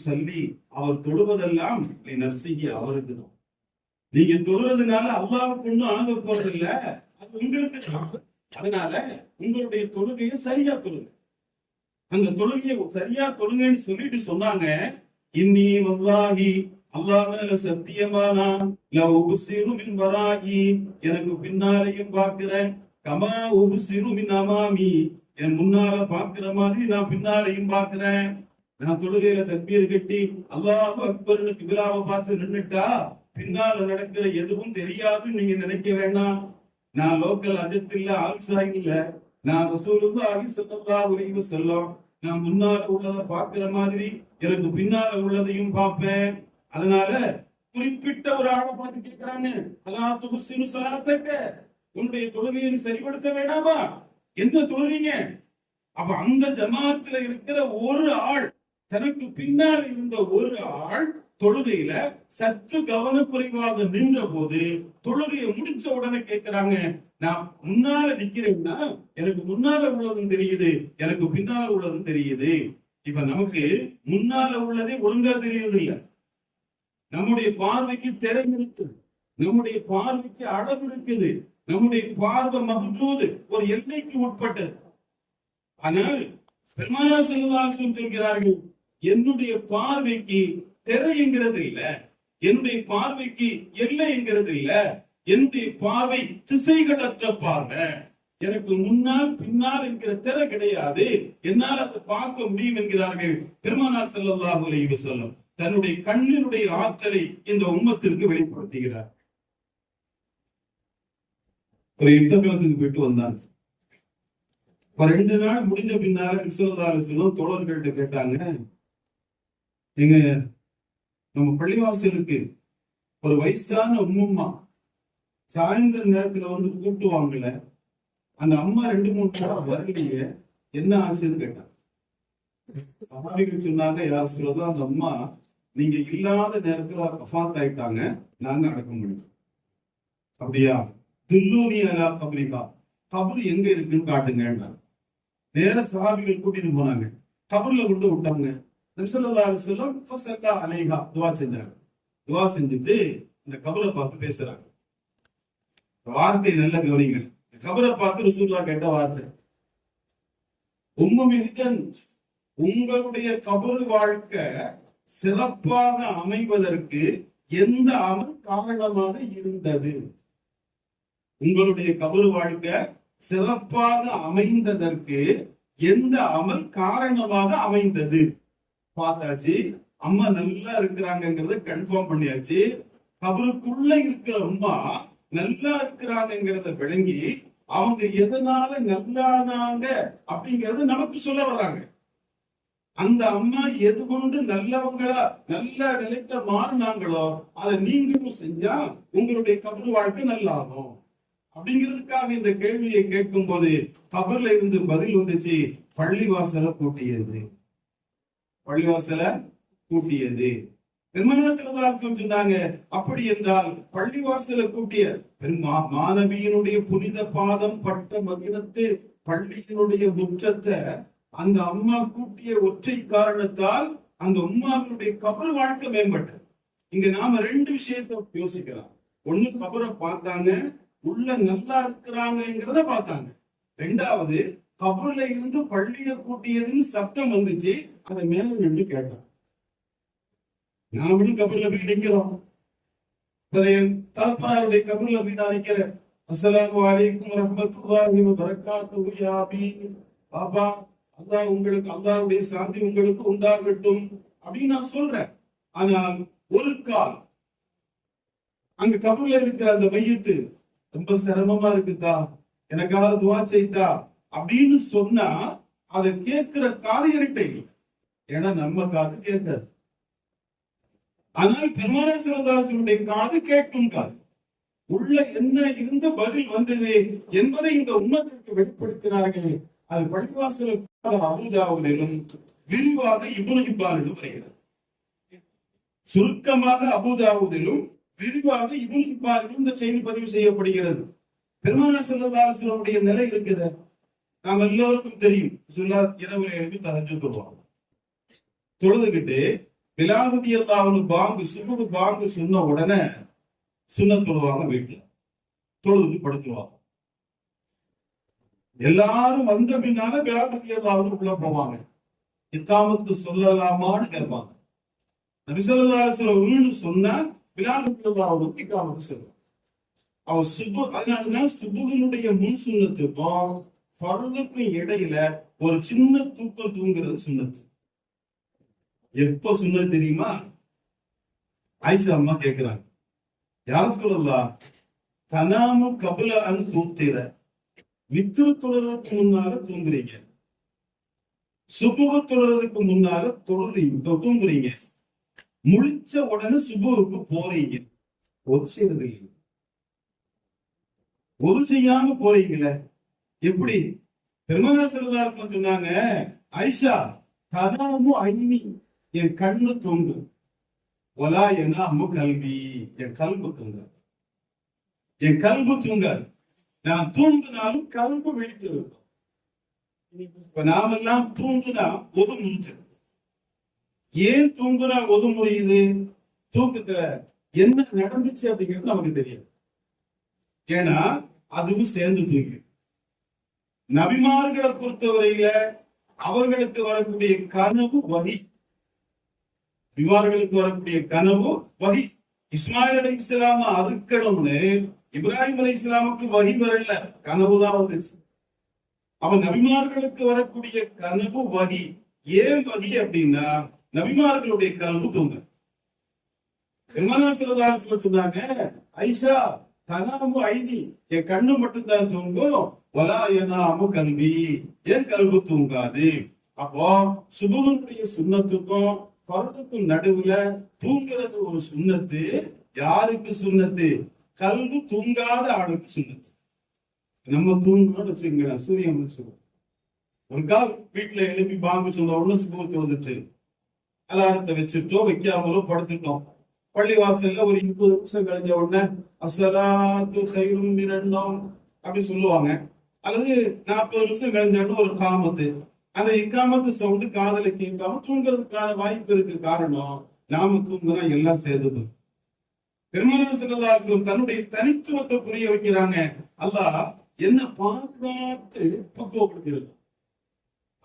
சொல்லி அவர் தொழுவதெல்லாம் நர்சிக்கு அவருக்கு தான். நீங்க தொழுறதுனால அல்லாஹ்வுக்கு ஒன்றும் ஆக போறது இல்ல, அது உங்களுக்கு தான். அதனால உங்களுடைய தொழுகையை சரியா தொழுங்க. அந்த தொழுகையை சரியா தொழுங்கன்னு சொல்லிட்டு சொன்னாங்க, இன்னி வல்லாஹி அல்லாஹ் மேல சத்தியமானா லவ் உப்சிரு மின் வராயி, எனக்கு பின்னாலையும் பார்க்கிறேன், கமா உப்சிரு மின் அமாமி, என் முன்னால பார்க்கிற மாதிரி நான் பின்னாலையும் பார்க்கிறேன். நான் தொழுகையில தக்பீர் கட்டி அல்லாஹு அக்பர்னு கிபிலாவை பார்த்து நின்னுட்டா பின்னால நடக்கிற எதுவும் தெரியாதுன்னு நீங்க நினைக்க வேண்டாம். நான் லோக்கல் அஜத் இல்ல, ஆல்சாய் இல்ல, நான் ரசூலுல்லாஹி ஸல்லல்லாஹு அலைஹி வஸல்லம், நான் முன்னால உள்ளதை பார்க்கிற மாதிரி எனக்கு பின்னால உள்ளதையும் பார்ப்பேன். அதனால குறிப்பிட்ட ஒரு ஆளை பார்த்து கேட்கிறாங்க, அலா துஹ்சினு ஸலாத்தக, உன்னுடைய தொழுகையை சரிபடுத்த வேண்டாமா? என்ன தொழுறீங்க? அப்ப அந்த ஜமாத்துல இருக்கிற ஒரு ஆள், தனக்கு பின்னால் இருந்த ஒரு ஆள் தொழுகையில சற்று கவனக்குறைவாக நின்ற போது தொழுகையை முடிச்ச உடனே கேட்கிறாங்க, நான் முன்னால நிக்கிறேன்னா எனக்கு முன்னால உள்ளதும் தெரியுது, எனக்கு பின்னால உள்ளதும் தெரியுது. இப்ப நமக்கு முன்னால உள்ளதே ஒழுங்கா தெரியுது இல்ல, நம்முடைய பார்வைக்கு திரை இருக்குது, நம்முடைய பார்வைக்கு அளவு இருக்குது, நம்முடைய பார்வை மஹ்தூத், ஒரு எல்லைக்கு உட்பட்டது. ஆனால் பெருமானார் ஸல்லல்லாஹு அலைஹி வஸல்லம் சொல்கிறார்கள், என்னுடைய பார்வைக்கு திரைங்கிறது இல்ல, என்னுடைய பார்வைக்கு எல்லைங்கிறது இல்ல, என்னுடைய பார்வை திசைகளற்ற பார்வை. எனக்கு முன்னால் பின்னால் என்கிற திரை கிடையாது, என்னால் அதை பார்க்க முடியும் என்கிறார்கள் பெருமானார் ஸல்லல்லாஹு அலைஹி வஸல்லம். தன்னுடைய கண்ணினுடைய ஆற்றலை இந்த உம்மத்திற்கு வெளிப்படுத்துகிறார். ஒரு யுத்தகலத்துக்கு போயிட்டு வந்தாங்க. 2 நாள் முடிஞ்ச பின்னால ஸல்லல்லாஹு அலைஹி வஸல்லம் தோழர்கள்ட்ட கேட்டாங்க, எங்க நம்ம பள்ளிவாசலுக்கு ஒரு வயசான உம்மா சாயந்தர நேரத்துல வந்து கூட்டுவாங்கல, அந்த அம்மா 2-3 நாள் வரலீங்க, என்ன ஆச்சுன்னு கேட்டாங்க. சஹாபிகள் சொன்னாங்க, யார் சொல்லதோ அந்த அம்மா நீங்க இல்லாத நேரத்துல வஃபாத் ஆயிட்டாங்க, நாங்க அடக்க முடியும். அப்படியா? துல்லூனி அலா கப்ரிஹா, கபர் எங்க இருக்குன்னு காட்டுங்க. நேர சஹாபிகள் கூட்டிட்டு போனாங்க, கபர்ல கொண்டு விட்டாங்க. நபி ஸல்லல்லாஹு அலைஹி வஸல்லம் ஃபஸல்லா அலைஹா துஆ செஞ்சாங்க. துஆ செஞ்சுட்டு இந்த கபரை பார்த்து பேசுறாங்க. வார்த்தை நல்ல கவனிங்க. கபரை பார்த்து ரசூலுல்லாஹ் கேட்ட வார்த்தை, உம்மு மிஹ்ஜன், உங்களுடைய கபர் வாழ்க்கை சிறப்பாக அமைவதற்கு எந்த அமல் காரணமாக இருந்தது? உங்களுடைய கபர் வாழ்க்கை சிறப்பாக அமைந்ததற்கு எந்த அமல் காரணமாக அமைந்தது? பார்த்தாச்சு, அம்மா நல்லா இருக்கிறாங்கிறத கன்ஃபார்ம் பண்ணியாச்சு. கபருக்குள்ள இருக்கிற அம்மா நல்லா இருக்கிறாங்கிறத விளங்கி அவங்க எதனால நல்லானாங்க அப்படிங்கறத நமக்கு சொல்ல வர்றாங்க. அந்த அம்மா எது கொண்டு நல்லவங்களா நல்ல நிலைக்க மாறினாங்களோ அதை நீங்களும் செஞ்சா உங்களுடைய கபர் வாழ்க்கை நல்லாகும் அப்படிங்கிறதுக்காக இந்த கேள்வியை கேட்கும் போது கபர்ல இருந்து பதில் வந்துச்சு, பள்ளிவாசலை கூட்டியது. பள்ளிவாசலை கூட்டியது. பெருமானார் ஸல்லல்லாஹு அலைஹி வஸல்லம் சொன்னாங்க, அப்படி என்றால் பள்ளிவாசலை கூட்டிய மாணவியினுடைய புனித பாதம் பட்ட மதினத்து பள்ளியினுடைய முற்றத்தை அந்த அம்மா கூட்டிய ஒற்றை காரணத்தால் அந்த அம்மாவினுடைய கபர் வாழ்க்கை மேம்பட்டது. இங்க நாம ரெண்டு விஷயத்தை யோசிக்கலாம். ஒண்ணு, கபரை பார்த்தாங்க, உள்ள நல்லா இருக்கிறாங்கிறத பார்த்தாங்க. ரெண்டாவது, கபர்ல இருந்து பள்ளிய கூட்டியதுன்னு சப்தம் வந்துச்சு, அதை மேல நின்று கேட்டான். நாமளும் கபர்ல போய் நிற்கிறோம். தாப்பாருடைய கபர்ல போய் நான் நிற்கிறேன். அஸ்ஸலாமு அலைக்கும் வரஹ்மத்துல்லாஹி வபரகாத்துஹு யா அபி, பாபா அல்லாஹ் உங்களுக்கு, அல்லாஹ்வுடைய சாந்தி உங்களுக்கு உண்டாகட்டும் அப்படின்னு நான் சொல்றேன். ஆனால் ஒரு கால் அங்க கபர்ல இருக்கிற அந்த மையத்து ரொம்ப சிரமமா இருக்குதா, எனக்காக துவா செய்தா அப்படின்னு சொன்னா அதை கேட்கிற காது என்கிட்ட, ஏன்னா நம்ம காது கேட்காது. ஆனால் பெருமானார் ஸல்லல்லாஹு அலைஹி வஸல்லம் காது கேட்கும் காது. உள்ள என்ன இருந்து பதில் வந்தது என்பதை இந்த உம்மத்திற்கு வெளிப்படுத்தினார்கள். அது பள்ளிவாசலுக்காக அபூதாவுதிலும் விரிவாக இப்னு ஹிப்பானிலும் வருகிறது. சுருக்கமாக அபூதாவுதிலும் விரிவாக இப்னு ஹிப்பானிலும் இந்த செய்தி பதிவு செய்யப்படுகிறது. பெருமானார் ஸல்லல்லாஹு அலைஹி வஸல்லம் நிலை இருக்குது, நாம் எல்லோருக்கும் தெரியும். இரவுல எழுப்பி தஹஜ்ஜுத் தொழுவாங்க. தொழுதுகிட்டு பிலால் ரலியல்லாஹு அன்ஹு பாங்கு சுபஹ் பாங்கு சொன்ன உடனே சுன்னத் தொழுவாங்க. வீட்டுல தொழுது படுத்துருவாங்க. எல்லாரும் வந்த பின்னால பிலால் ரலியல்லாஹு அன்ஹு உள்ள போவாங்க. இக்காமத்து சொல்லலாமான்னு கேட்பாங்க. நபி ஸல்லல்லாஹு அலைஹி வஸல்லம் சொன்னா பிலால் ரலியல்லாஹு அன்ஹு இக்காமத்து சொல்லுவாங்க. அவர் சுபஹ், அதனாலதான் சுபஹினுடைய முன் சுன்னத்துக்கும் ஃபர்துக்கும் இடையில ஒரு சின்ன தூக்கம் தூங்குறது சுன்னத்து. எப்ப சுன்னத் தெரியுமா? ஆயிஷா அம்மா கேக்குறாங்க, யா ரசூலல்லாஹ், தனாமு கப்ல அன் தூத்திர, வித்ரு தொழுறதுக்கு முன்னால தூங்குறீங்க, சுபஹ் தொழுறதுக்கு முன்னால தூங்குறீங்க, முழிச்ச உடனே சுபஹுக்கு போறீங்க, ஒரு செய்யறது இல்லை, ஒரு செய்யாம போறீங்களே எப்படி? பெருமானார் ஸல்லல்லாஹு அலைஹி வஸல்லம் சொன்னாங்க, ஆயிஷா தனாமு ஐனி, என் கண்ணு தூங்கும், ஒலா யனாமு கல்வி, என் கல்பு தூங்காது. என் கல்பு தூங்காது. நான் தூங்கினாலும் கல்பு விழித்து இருக்கும். இப்ப நாமெல்லாம் தூங்குனா ஒது முறிச்சு. ஏன் தூங்குனா ஒது முறியுது? தூக்கத்துல என்ன நடந்துச்சு அப்படிங்கிறது நமக்கு தெரியும். ஏன்னா அதுவும் சேர்ந்து தூங்கி. நபிமார்களை பொறுத்தவரையில அவர்களுக்கு வரக்கூடிய கனவு வகி. நபிமார்களுக்கு வரக்கூடிய கனவு வகி. இஸ்மாயில் அலைஹிஸ்ஸலாம் அறுக்கணும்னு இப்ராஹிம் அலைஹிஸ்ஸலாமுக்கு வகி வரல, கனவுதான் வந்துச்சு. அவன் நபிமார்களுக்கு வரக்கூடிய கனவு வகி. ஏன் வகி அப்படின்னா நபிமார்களுடைய கனவு தூங்க. பெருமானார் ஸல்லல்லாஹு அலைஹி வஸல்லம் சொன்னாங்க, ஆயிஷா தனாமு ஐனி, என் கண்ணு மட்டும்தான் தூங்கும், வலா யனாமு கல்வி, என் கல்பு தூங்காது. அப்போ சுபஹுடைய சுன்னத்துக்கும் ஃபர்துக்கும் நடுவுல தூங்குறது ஒரு சுன்னத்து. யாருக்கு சுன்னத்து? கல்பு தூங்காத ஆளுக்கு சுன்னத்து. நம்ம தூங்குறோம்னு வச்சுக்கோங்க, சூரியன் முடிச்சிடும். ஒரு கால் வீட்டுல எழுப்பி பாம்பு சொன்ன உடனே சுபஹ் தொழுதுட்டு அலாரத்தை வச்சுட்டோ வைக்காமலோ படுத்துட்டோம். பள்ளிவாசல்ல ஒரு 20 நிமிஷம் கழிஞ்ச உடனே அஸ்ஸலாத்து கைரும் மினன் நௌம் அப்படி சொல்லுவாங்க. அல்லது 40 நிமிஷம் கழிஞ்ச உடனே ஒரு காமத்து, அந்த இக்காமத்து சவுண்டு காதல கேட்காம தூங்குறதுக்கான வாய்ப்பு இருக்கு. காரணம் நாம தூங்குனா எல்லாம் சேர்ந்தது. பெருமானார் ஸல்லல்லாஹு அலைஹி வஸல்லம் தன்னுடைய தனித்துவத்தை புரிய வைக்கிறாங்க. அல்லாஹ் என்ன பாதுகாத்து பக்குவப்படுத்திருக்கு.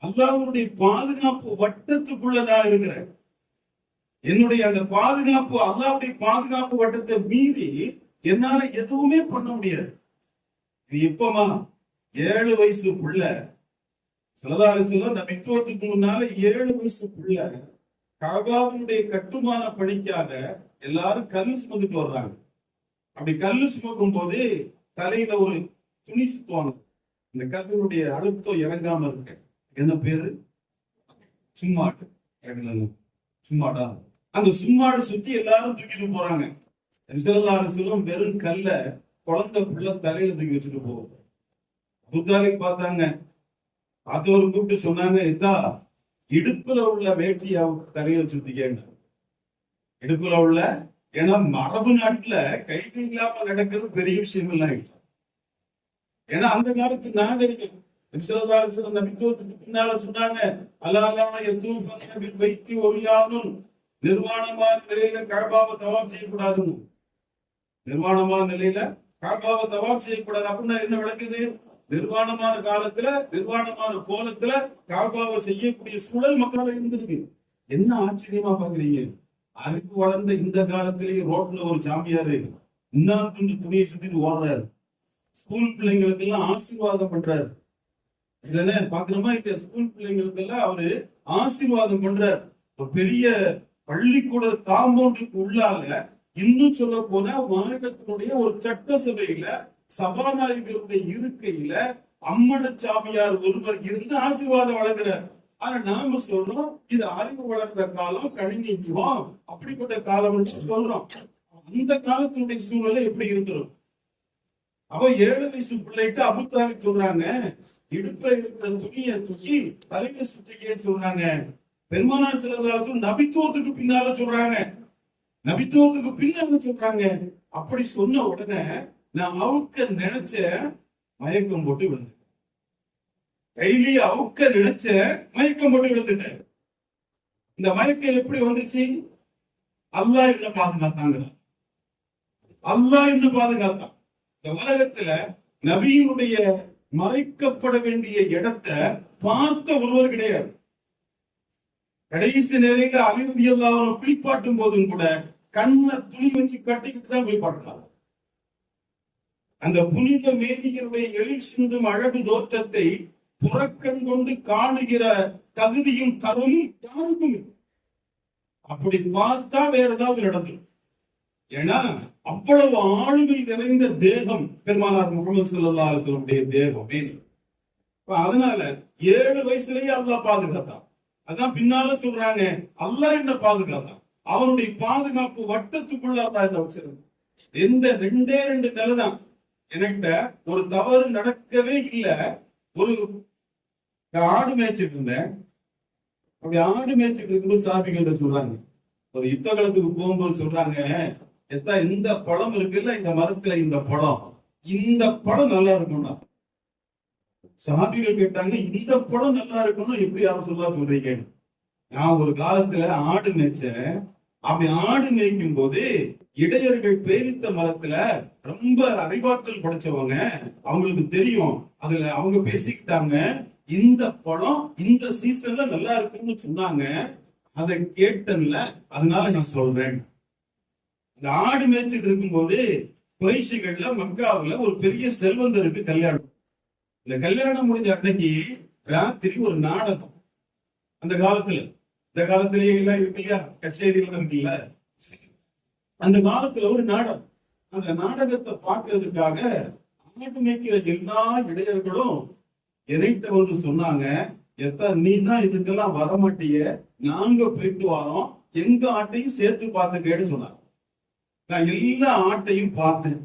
அல்லாஹ்வுடைய பாதுகாப்பு வட்டத்துக்குள்ளதான் இருக்கிறேன். என்னுடைய அந்த பாதுகாப்பு, அல்லாஹ்வுடைய பாதுகாப்பு வட்டத்தை மீறி என்னால எதுவுமே பண்ண முடியாது. இது எப்பமா 7 வயசு புள்ள ஸல்லல்லாஹு அலைஹி வஸல்லம் நபித்துவத்துக்கு முன்னால 7 வயசு புள்ள காபாவினுடைய கட்டுமான பணிக்காக எல்லாரும் கல்லு சுமந்துட்டு வர்றாங்க. அப்படி கல்லு சுமக்கும் போது தலையில ஒரு துணி சுத்துவாங்க. இந்த கல்லினுடைய அழுத்தம் இறங்காம இருக்கு. என்ன பேரு? சும்மாடு. சும்மாடா. அந்த சும்மாடு சுத்தி எல்லாரும் தூக்கிட்டு போறாங்க. ஸல்லல்லாஹு அலைஹி வஸல்லம் வெறும் கல்ல குழந்தை புள்ள தலையில தூக்கி வச்சுட்டு போகுது. அபூ பார்த்தாங்க. ஒரு கூப்பிட்டு சொன்னாங்க, இதா இடுப்புல உள்ள வேட்டியை தலையில சுத்திக்கங்க. இடுப்புல உள்ள, ஏன்னா மரபு நாட்டுல கைது இல்லாம நடக்கிறது பெரிய விஷயம் இல்லை. ஏன்னா அந்த காலத்து நாகரிகம். நபித்துவத்துக்கு பின்னால சொன்னாங்க, அலாலா யதூஃபன பில் ஒரியானுன், நிர்வாணமான நிலையில கஅபாவை தவாப் செய்யக்கூடாதுன்னு. நிர்வாணமான நிலையில கஅபாவை தவாப் செய்யக்கூடாது. அப்படின்னா என்ன விளக்குது? நிர்வாணமான காலத்துல, நிர்வாணமான கோலத்துல கஅபாவை செய்யக்கூடிய சூழல் மக்களால இருந்திருக்கு. என்ன ஆச்சரியமா பாக்குறீங்க? அறிவு வளர்ந்த இந்த காலத்திலேயே ரோட்ல ஒரு சாமியாரு இன்னும் துணியை சுத்திட்டு ஓடுறாரு. ஸ்கூல் பிள்ளைங்களுக்கு எல்லாம் ஆசீர்வாதம் பண்றாரு. இதென்ன பாக்குறோமா? இந்த ஸ்கூல் பிள்ளைங்களுக்கு எல்லாம் அவரு ஆசீர்வாதம் பண்றாரு. ஒரு பெரிய பள்ளிக்கூட காம்பவுண்டுக்கு உள்ளால, இன்னும் சொல்ல போனா மாநிலத்தினுடைய ஒரு சட்டசபையில சபாநாயகருடைய இருக்கையில அம்மனச்சாமியார் ஒருவர் இருந்து ஆசீர்வாதம் வழங்குறார். ஆனா நாம சொல்றோம் இது அறிவு வளர்ந்த காலம், கணினி யுகம், அப்படிப்பட்ட காலம் சொல்றோம். அந்த காலத்தினுடைய சூழ்நிலை எப்படி இருந்துரும்? அவ 7 வயசு பிள்ளைட்டு அபூ தாலிப் சொல்றாங்க, இடுப்புல இருக்கிற துணியை தூக்கி தலையில சுத்திக்கன்னு சொல்றாங்க. பெருமானார் ஸல்லல்லாஹு அலைஹி வஸல்லம் நபித்துவத்துக்கு பின்னால சொல்றாங்க. நபித்துவத்துக்கு பின்னால சொல்றாங்க. அப்படி சொன்ன உடனே நான் அவுக்க நினைச்ச மயக்கம் போட்டு விழுந்தேன். கையிலேயே அவுக்க நினைச்ச மயக்கம் போட்டு விழுந்துட்டேன். இந்த மயக்கம் எப்படி வந்துச்சு? அல்லாஹ் என்ன பாதுகாத்தாங்க. அல்லாஹ் என்ன பாதுகாத்தான். இந்த உலகத்துல நபியினுடைய மறைக்கப்பட வேண்டிய இடத்தை பார்த்த ஒருவர் கிடையாது. கடைசி நிலையில அலி ரலியல்லாஹு அன்ஹு குளிப்பாட்டும் போதும் கூட கண்ணை துணி வச்சு கட்டிக்கிட்டு தான் குளிப்பாட்டினார். அந்த புனித மேனியினுடைய எழில் சிந்தும் அழகு தோற்றத்தை புறக்கண் கொண்டு காணுகிற தகுதியும் தரமும் யாருக்கும் இல்லை. அப்படி பார்த்தா வேற ஏதாவது நடந்துடும். ஏன்னா அவ்வளவு ஆளுமை நிறைந்த தேகம் பெருமானார் முஹம்மது ஸல்லல்லாஹு அலைஹி வஸல்லம் தேகம். அதனால 7 வயசுலயே அல்லாஹ் பாதுகாத்தான். அதான் பின்னால சொல்றாங்க, அல்லாஹ் என்ன பாதுகாத்தான். அவனுடைய பாதுகாப்பு வட்டத்துக்குள்ள அல்லாஹ் என்ன வச்சிருந்தான். எந்த 2 நிலைதான். என்கிட்ட ஒரு தவறு நடக்கவே இல்லை. ஒரு ஆடு மேய்ச்சிட்டு இருந்தேன். அப்படி ஆடு மேய்ச்சிட்டு இருக்கும்போது சாபிகிட்ட சொல்றாங்க, ஒரு யுத்த காலத்துக்கு போகும்போது சொல்றாங்க, எத்தா இந்த பழம் இருக்குல்ல, இந்த மரத்துல இந்த பழம் நல்லா இருக்கும்னா. சாபிகள் கேட்டாங்க, இந்த பழம் நல்லா இருக்கணும் எப்படி யாரும் சொல்றீங்க? நான் ஒரு காலத்துல ஆடு மேய்ச்சேன். அப்படி ஆடு மேய்க்கும் போது இடையர்கள் பேரித்த மரத்துல ரொம்ப அறிவாற்றல் படைச்சவங்க, அவங்களுக்கு தெரியும். அதுல அவங்க பேசிக்கிட்டாங்க, இந்த பழம் இந்த சீசன்ல நல்லா இருக்குன்னு சொன்னாங்க. அதை கேட்டன்ல, அதனால நான் சொல்றேன். இந்த ஆடு மேய்ச்சிட்டு இருக்கும்போது குறைஷிகள்ல மக்காவுல ஒரு பெரிய செல்வந்தருக்கு கல்யாணம். இந்த கல்யாணம் முடிஞ்ச அன்னைக்கு ராத்திரி ஒரு நாடகம். அந்த காலத்துல, இந்த காலத்திலேயே எல்லாம் இருக்கு இல்லையா, கச்சேரியில இருக்குல்ல, அந்த காலத்துல ஒரு நாடகம். அந்த நாடகத்தை பார்க்கறதுக்காக ஆடு மேய்க்கிற எல்லா இடையர்களும் என்னைட்ட வந்து சொன்னாங்க, நீ தான் இதுக்கெல்லாம் வரமாட்டிய, நாங்க போயிட்டு வரோம், எங்க ஆட்டையும் சேர்த்து பார்த்துக்கேன்னு சொன்னாங்க. நான் எல்லா ஆட்டையும் பார்த்தேன்.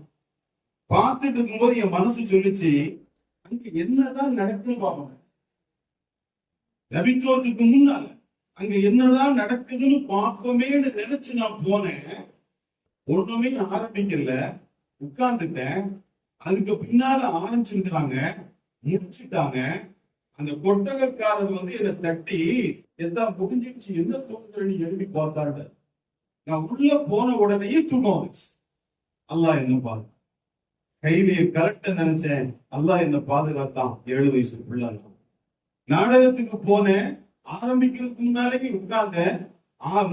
பார்த்துட்டு இருக்கும்போது என் மனசு சொல்லிச்சு, அங்க என்னதான் நடக்குன்னு பார்ப்போம். நபித்துவத்துக்கு முன்னால அங்க என்னதான் நடக்குதுன்னு பார்ப்போமேன்னு நினைச்சு நான் போனேன். ஒண்ணுமே ஆரம்பிக்கல, உட்கார்ந்துட்டேன். அதுக்கு பின்னால ஆரம்பிச்சிருக்கிறாங்க, முடிச்சுட்டாங்க. அந்த கொட்டகக்காரர் என்னை தட்டி எல்லாம் முடிஞ்சிருச்சு, என்ன தூங்குறேன்னு எழுப்பி பார்த்தாண்ட. நான் உள்ள போன உடனேயே தூக்கம் வந்துச்சு. அல்லாஹ் என்ன பாது கையிலேயே கரெக்டா நினைச்சேன். அல்லாஹ் என்ன பாதுகாத்தான். 7 வயசு பிள்ளை. நாடகத்துக்கு போனேன். ஆரம்பிக்கிறதுக்கு முன்னாலே உட்கார்ந்தேன்.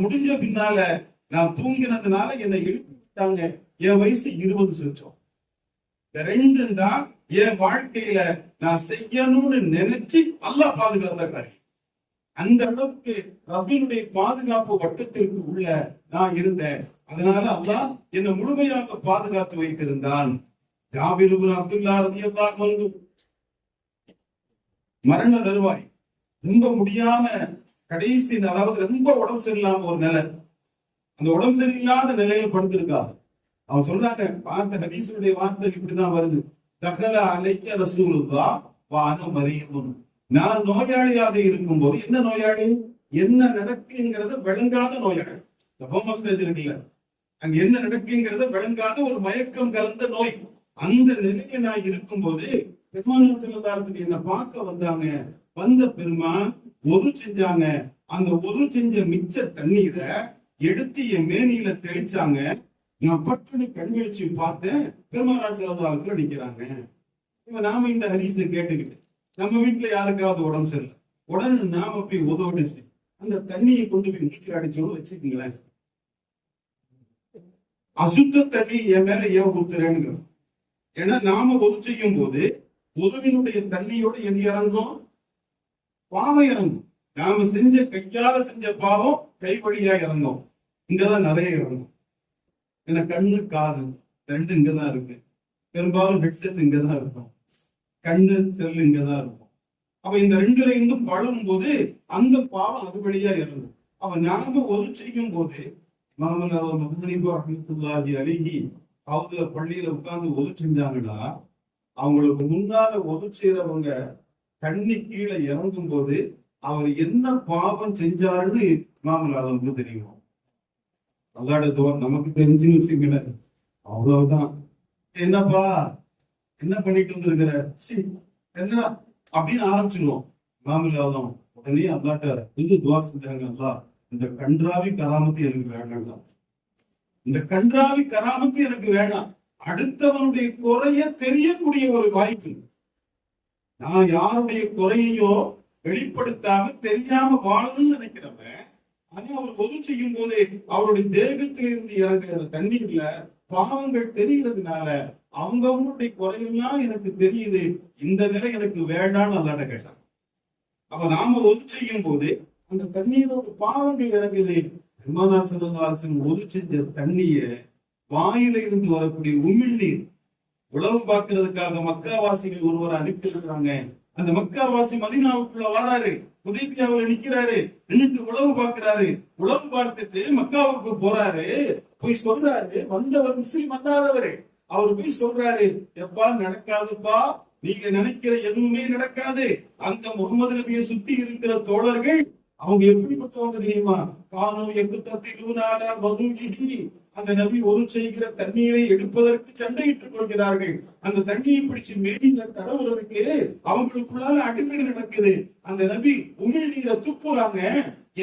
முடிஞ்ச பின்னால நான் தூங்கினதுனால என்னை எழுப்பி விட்டாங்க. என் வயசு 20 சொச்சம். ரெண்டும் தான் என் வாழ்க்கையில நான் செய்யணும்னு நினைச்சு அல்லாஹ் பாதுகாத்த காரியம். அந்த அளவுக்கு ரப்பினுடைய பாதுகாப்பு வட்டத்திற்கு உள்ள நான் இருந்தேன். அதனால அல்லாஹ் என்னை முழுமையாக பாதுகாத்து வைத்திருந்தான். ஜாபிர் இப்னு அப்துல்லா ரலியல்லாஹு அன்ஹு மரண தருவாய், ரொம்ப முடியாம கடைசி, அதாவது ரொம்ப உடம்பு சரியில்லாம ஒரு நிலை. அந்த உடம்பு சரியில்லாத நிலையில படுத்திருக்காரு. அவன் சொல்றாங்க, பார்த்த ஹதீஸுடைய வார்த்தை இப்படிதான் வருது. தகல அலைய ரசூலுல்லாஹ் வான மரீதுன். நான் நோயாளியாக இருக்கும் போது, என்ன நோயாளி, என்ன நடக்குங்கிறத விளங்காத நோயாளி. இருக்குல்ல, அங்க என்ன நடக்குங்கிறத விளங்காத ஒரு மயக்கம் கலந்த நோய். அந்த நிலையில நான் இருக்கும் போது பெருமானார் ஸல்லல்லாஹு அலைஹி வஸல்லம் என்ன பார்க்க வந்தாங்க. வந்த பெருமான் ஒது செஞ்சாங்க. அந்த ஒது செஞ்ச மிச்ச தண்ணீரை எடுத்து என் மேனியில தெளிச்சாங்க. நான் பட்டுன்னு கண்விழிச்சு பார்த்தேன், பெருமானார் ஸல்லல்லாஹு அலைஹி வஸல்லம் நிக்கிறாங்க. இப்ப நாம இந்த ஹதீஸை கேட்டுக்கிட்டு நம்ம வீட்டுல யாருக்காவது உடம்பு சரியில்லை, உடனே நாம போய் உதவிட்டு அந்த தண்ணியை கொண்டு போய் நீச்சல் அடிச்சோன்னு வச்சுக்கீங்களேன், அசுத்த தண்ணி என் மேல ஏன் ஊத்துறேன்னு. ஏன்னா நாம உதவி செய்யும் போது உதவினுடைய தண்ணியோட எது இறங்கும், பாவம் இறங்கும். நாம செஞ்ச கையால செஞ்ச பாவம் கை வழியா இறங்கும். இங்கதான் நிறைய இறங்கும். ஏன்னா கண்ணு காது ரெண்டு இங்கதான் இருக்கு. பெரும்பாலும் ஹெட்செட் இங்கதான் இருக்கும், கண்ணு செல் இங்கதான் இருக்கும். அப்ப இந்த ரெண்டுல இருந்து பழகும் போது அந்த பாவம் அது வழியா இறங்கும். அவ நாம ஒது செய்யும் போது அவதுல பள்ளியில உட்கார்ந்து ஒது செஞ்சாங்கன்னா, அவங்களுக்கு முன்னால ஒது செய்யறவங்க தண்ணி கீழே இறங்கும் போது அவர் என்ன பாவம் செஞ்சாருன்னு மாமல்லாத தெரியும். அல்லாட நமக்கு தெரிஞ்சுன்னு வச்சுக்கல, அவ்வளவுதான். என்னப்பா என்ன பண்ணிட்டு வந்திருக்கிற, என்னடா அப்படின்னு ஆரம்பிச்சிருவோம். மாமல்லாதம் உடனே அல்லாட்ட இது துவா செஞ்சாங்க, அல்லா இந்த கன்றாவி கராமத்து எனக்கு வேண்டாம், இந்த கன்றாவி கராமத்து எனக்கு வேணாம். அடுத்தவனுடைய குறைய தெரியக்கூடிய ஒரு வாய்ப்பு. நான் யாருடைய குறையோ வெளிப்படுத்தாம தெரியாம வாழணும்னு நினைக்கிறவன், அது அவர் பொது செய்யும் போது அவருடைய தேகத்திலிருந்து இறங்குற தண்ணீர்ல பாவங்கள் தெரிகிறதுனால அவங்களுடைய குறையெல்லாம் எனக்கு தெரியுது, இந்த நிலை எனக்கு வேண்டான்னு அல்லாட்ட கேட்டான். அப்ப நாம ஒது செய்யும் போது அந்த தண்ணீரோட பாவங்கள் இறங்குது. பெருமானார் ஸல்லல்லாஹு அலைஹி வஸல்லம் ஒது செஞ்ச தண்ணிய வாயில இருந்து வரக்கூடிய உமிழ்நீர் உளவு பார்க்கிறதுக்காக மக்காவாசிகள் ஒருவர் அனுப்பி இருக்கிறாங்க. அந்த மக்காவாசி மதீனாவுக்குள்ள வராரு, ஹுதைபியாவுல நிக்கிறாரு, நின்னுட்டு உளவு பார்க்கிறாரு. உளவு பார்த்துட்டு மக்காவுக்கு போறாரு. போய் சொல்றாரு, வந்தவர் முஸ்லிம் அல்லாதவரு. அவரு போய் சொல்றாரு, எப்பா நடக்காதுப்பா, நீங்க நினைக்கிற எதுவுமே நடக்காது. அந்த முகமது நபியை சுத்தி இருக்கிற தோழர்கள் அவங்க எப்படிப்பட்டவங்க தெரியுமா, காணும் எக்குத்தத்திலூனால வதுகிஹி, அந்த நபி ஒது செய்கிற தண்ணீரை எடுப்பதற்கு சண்டையிட்டுக் கொள்கிறார்கள். அந்த தண்ணியை பிடிச்சு மேல தடவுறதுக்கு அவங்களுக்குள்ளால அடிமை நடக்குது. அந்த நபி உமிழ் நீரை துப்புறாங்க,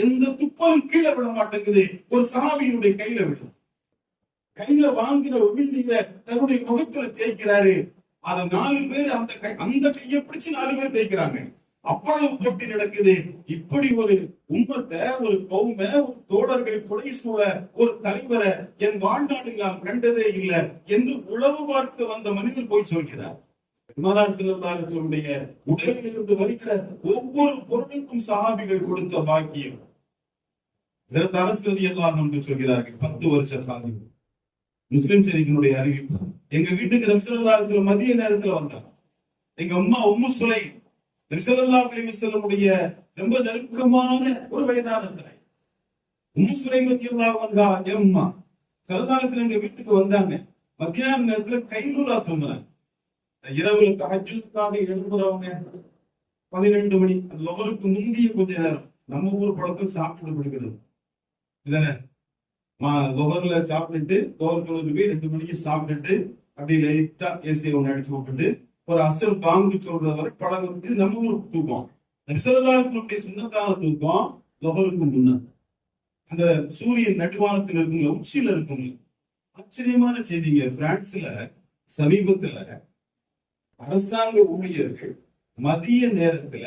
எந்த துப்பலும் கீழே விட மாட்டேங்குது. ஒரு சஹாபியினுடைய கையில விடும். கையில வாங்கின உமிழ் நீரை தன்னுடைய முகத்துல தேய்க்கிறாரு. அத 4 பேர் அந்த கையை பிடிச்சு 4 பேர் தேய்க்கிறாங்க. அவ்வளவு போட்டி நடக்குது. இப்படி ஒரு உம்மத்தை, ஒரு கௌம, ஒரு தோழர்கள் கொடை சூழ ஒரு தலைவரை என் வாழ்நாளில் நான் கண்டதே இல்லை என்று உளவு பார்க்க வந்த மனிதர் போய் சொல்கிறார். பெருமானார் ஸல்லல்லாஹு அலைஹி வஸல்லம் உடலில் இருந்து வருகிற ஒவ்வொரு பொருளுக்கும் சஹாபிகள் கொடுத்த பாக்கியம். ஹஜ்ரத் அனஸ் ரலியல்லாஹு அன்ஹு சொல்கிறார்கள், 10 வருஷ சாதி. முஸ்லிம் ஷரீஃபினுடைய அறிவிப்பு. எங்க வீட்டுக்கு நபி ஸல்லல்லாஹு அலைஹி வஸல்லம் மதிய நேரத்துல வந்தாங்க. எங்க அம்மா உம்மு சுலைம் நபி ஸல்லல்லாஹு அலைஹி வஸல்லமுடைய ரொம்ப நெருக்கமான ஒரு வயதான தாய். உம்மு சுலைம் ரலியல்லாஹு அன்ஹா என் அம்மா ஸல்லல்லாஹு அலைஹி வஸல்லம் எங்க வீட்டுக்கு வந்தாங்க. மத்தியான நேரத்துல கைலூலா தூங்குறாங்க. இரவுல தஹஜ்ஜுதுக்காக எழும்புறவங்க 12 மணி, அந்த லொஹருக்கு முந்திய கொஞ்ச நேரம். நம்ம ஊர் பழக்கம் சாப்பிட்டு விடுகிறது இதானே. லொஹர்ல சாப்பிட்டுட்டு லொஹர் தொழுது போய் 2 மணிக்கு சாப்பிட்டுட்டு அப்படியே லைட்டா ஏசியை ஒண்ணு அடிச்சு விட்டுட்டு ஒரு அசல் பாங்கு சொல்றது வரை பழகுறது. இது நம்ம ஊருக்கு தூக்கம். நபிசல்லாஹுடைய சுன்னத்தான தூக்கம் லொஹருக்கு முன்ன அந்த சூரியன் நடுவானத்தில் இருக்குங்க, உச்சியில இருக்குங்க. ஆச்சரியமான செய்திங்க. பிரான்ஸ்ல சமீபத்துல அரசாங்க ஊழியர்கள் மதிய நேரத்துல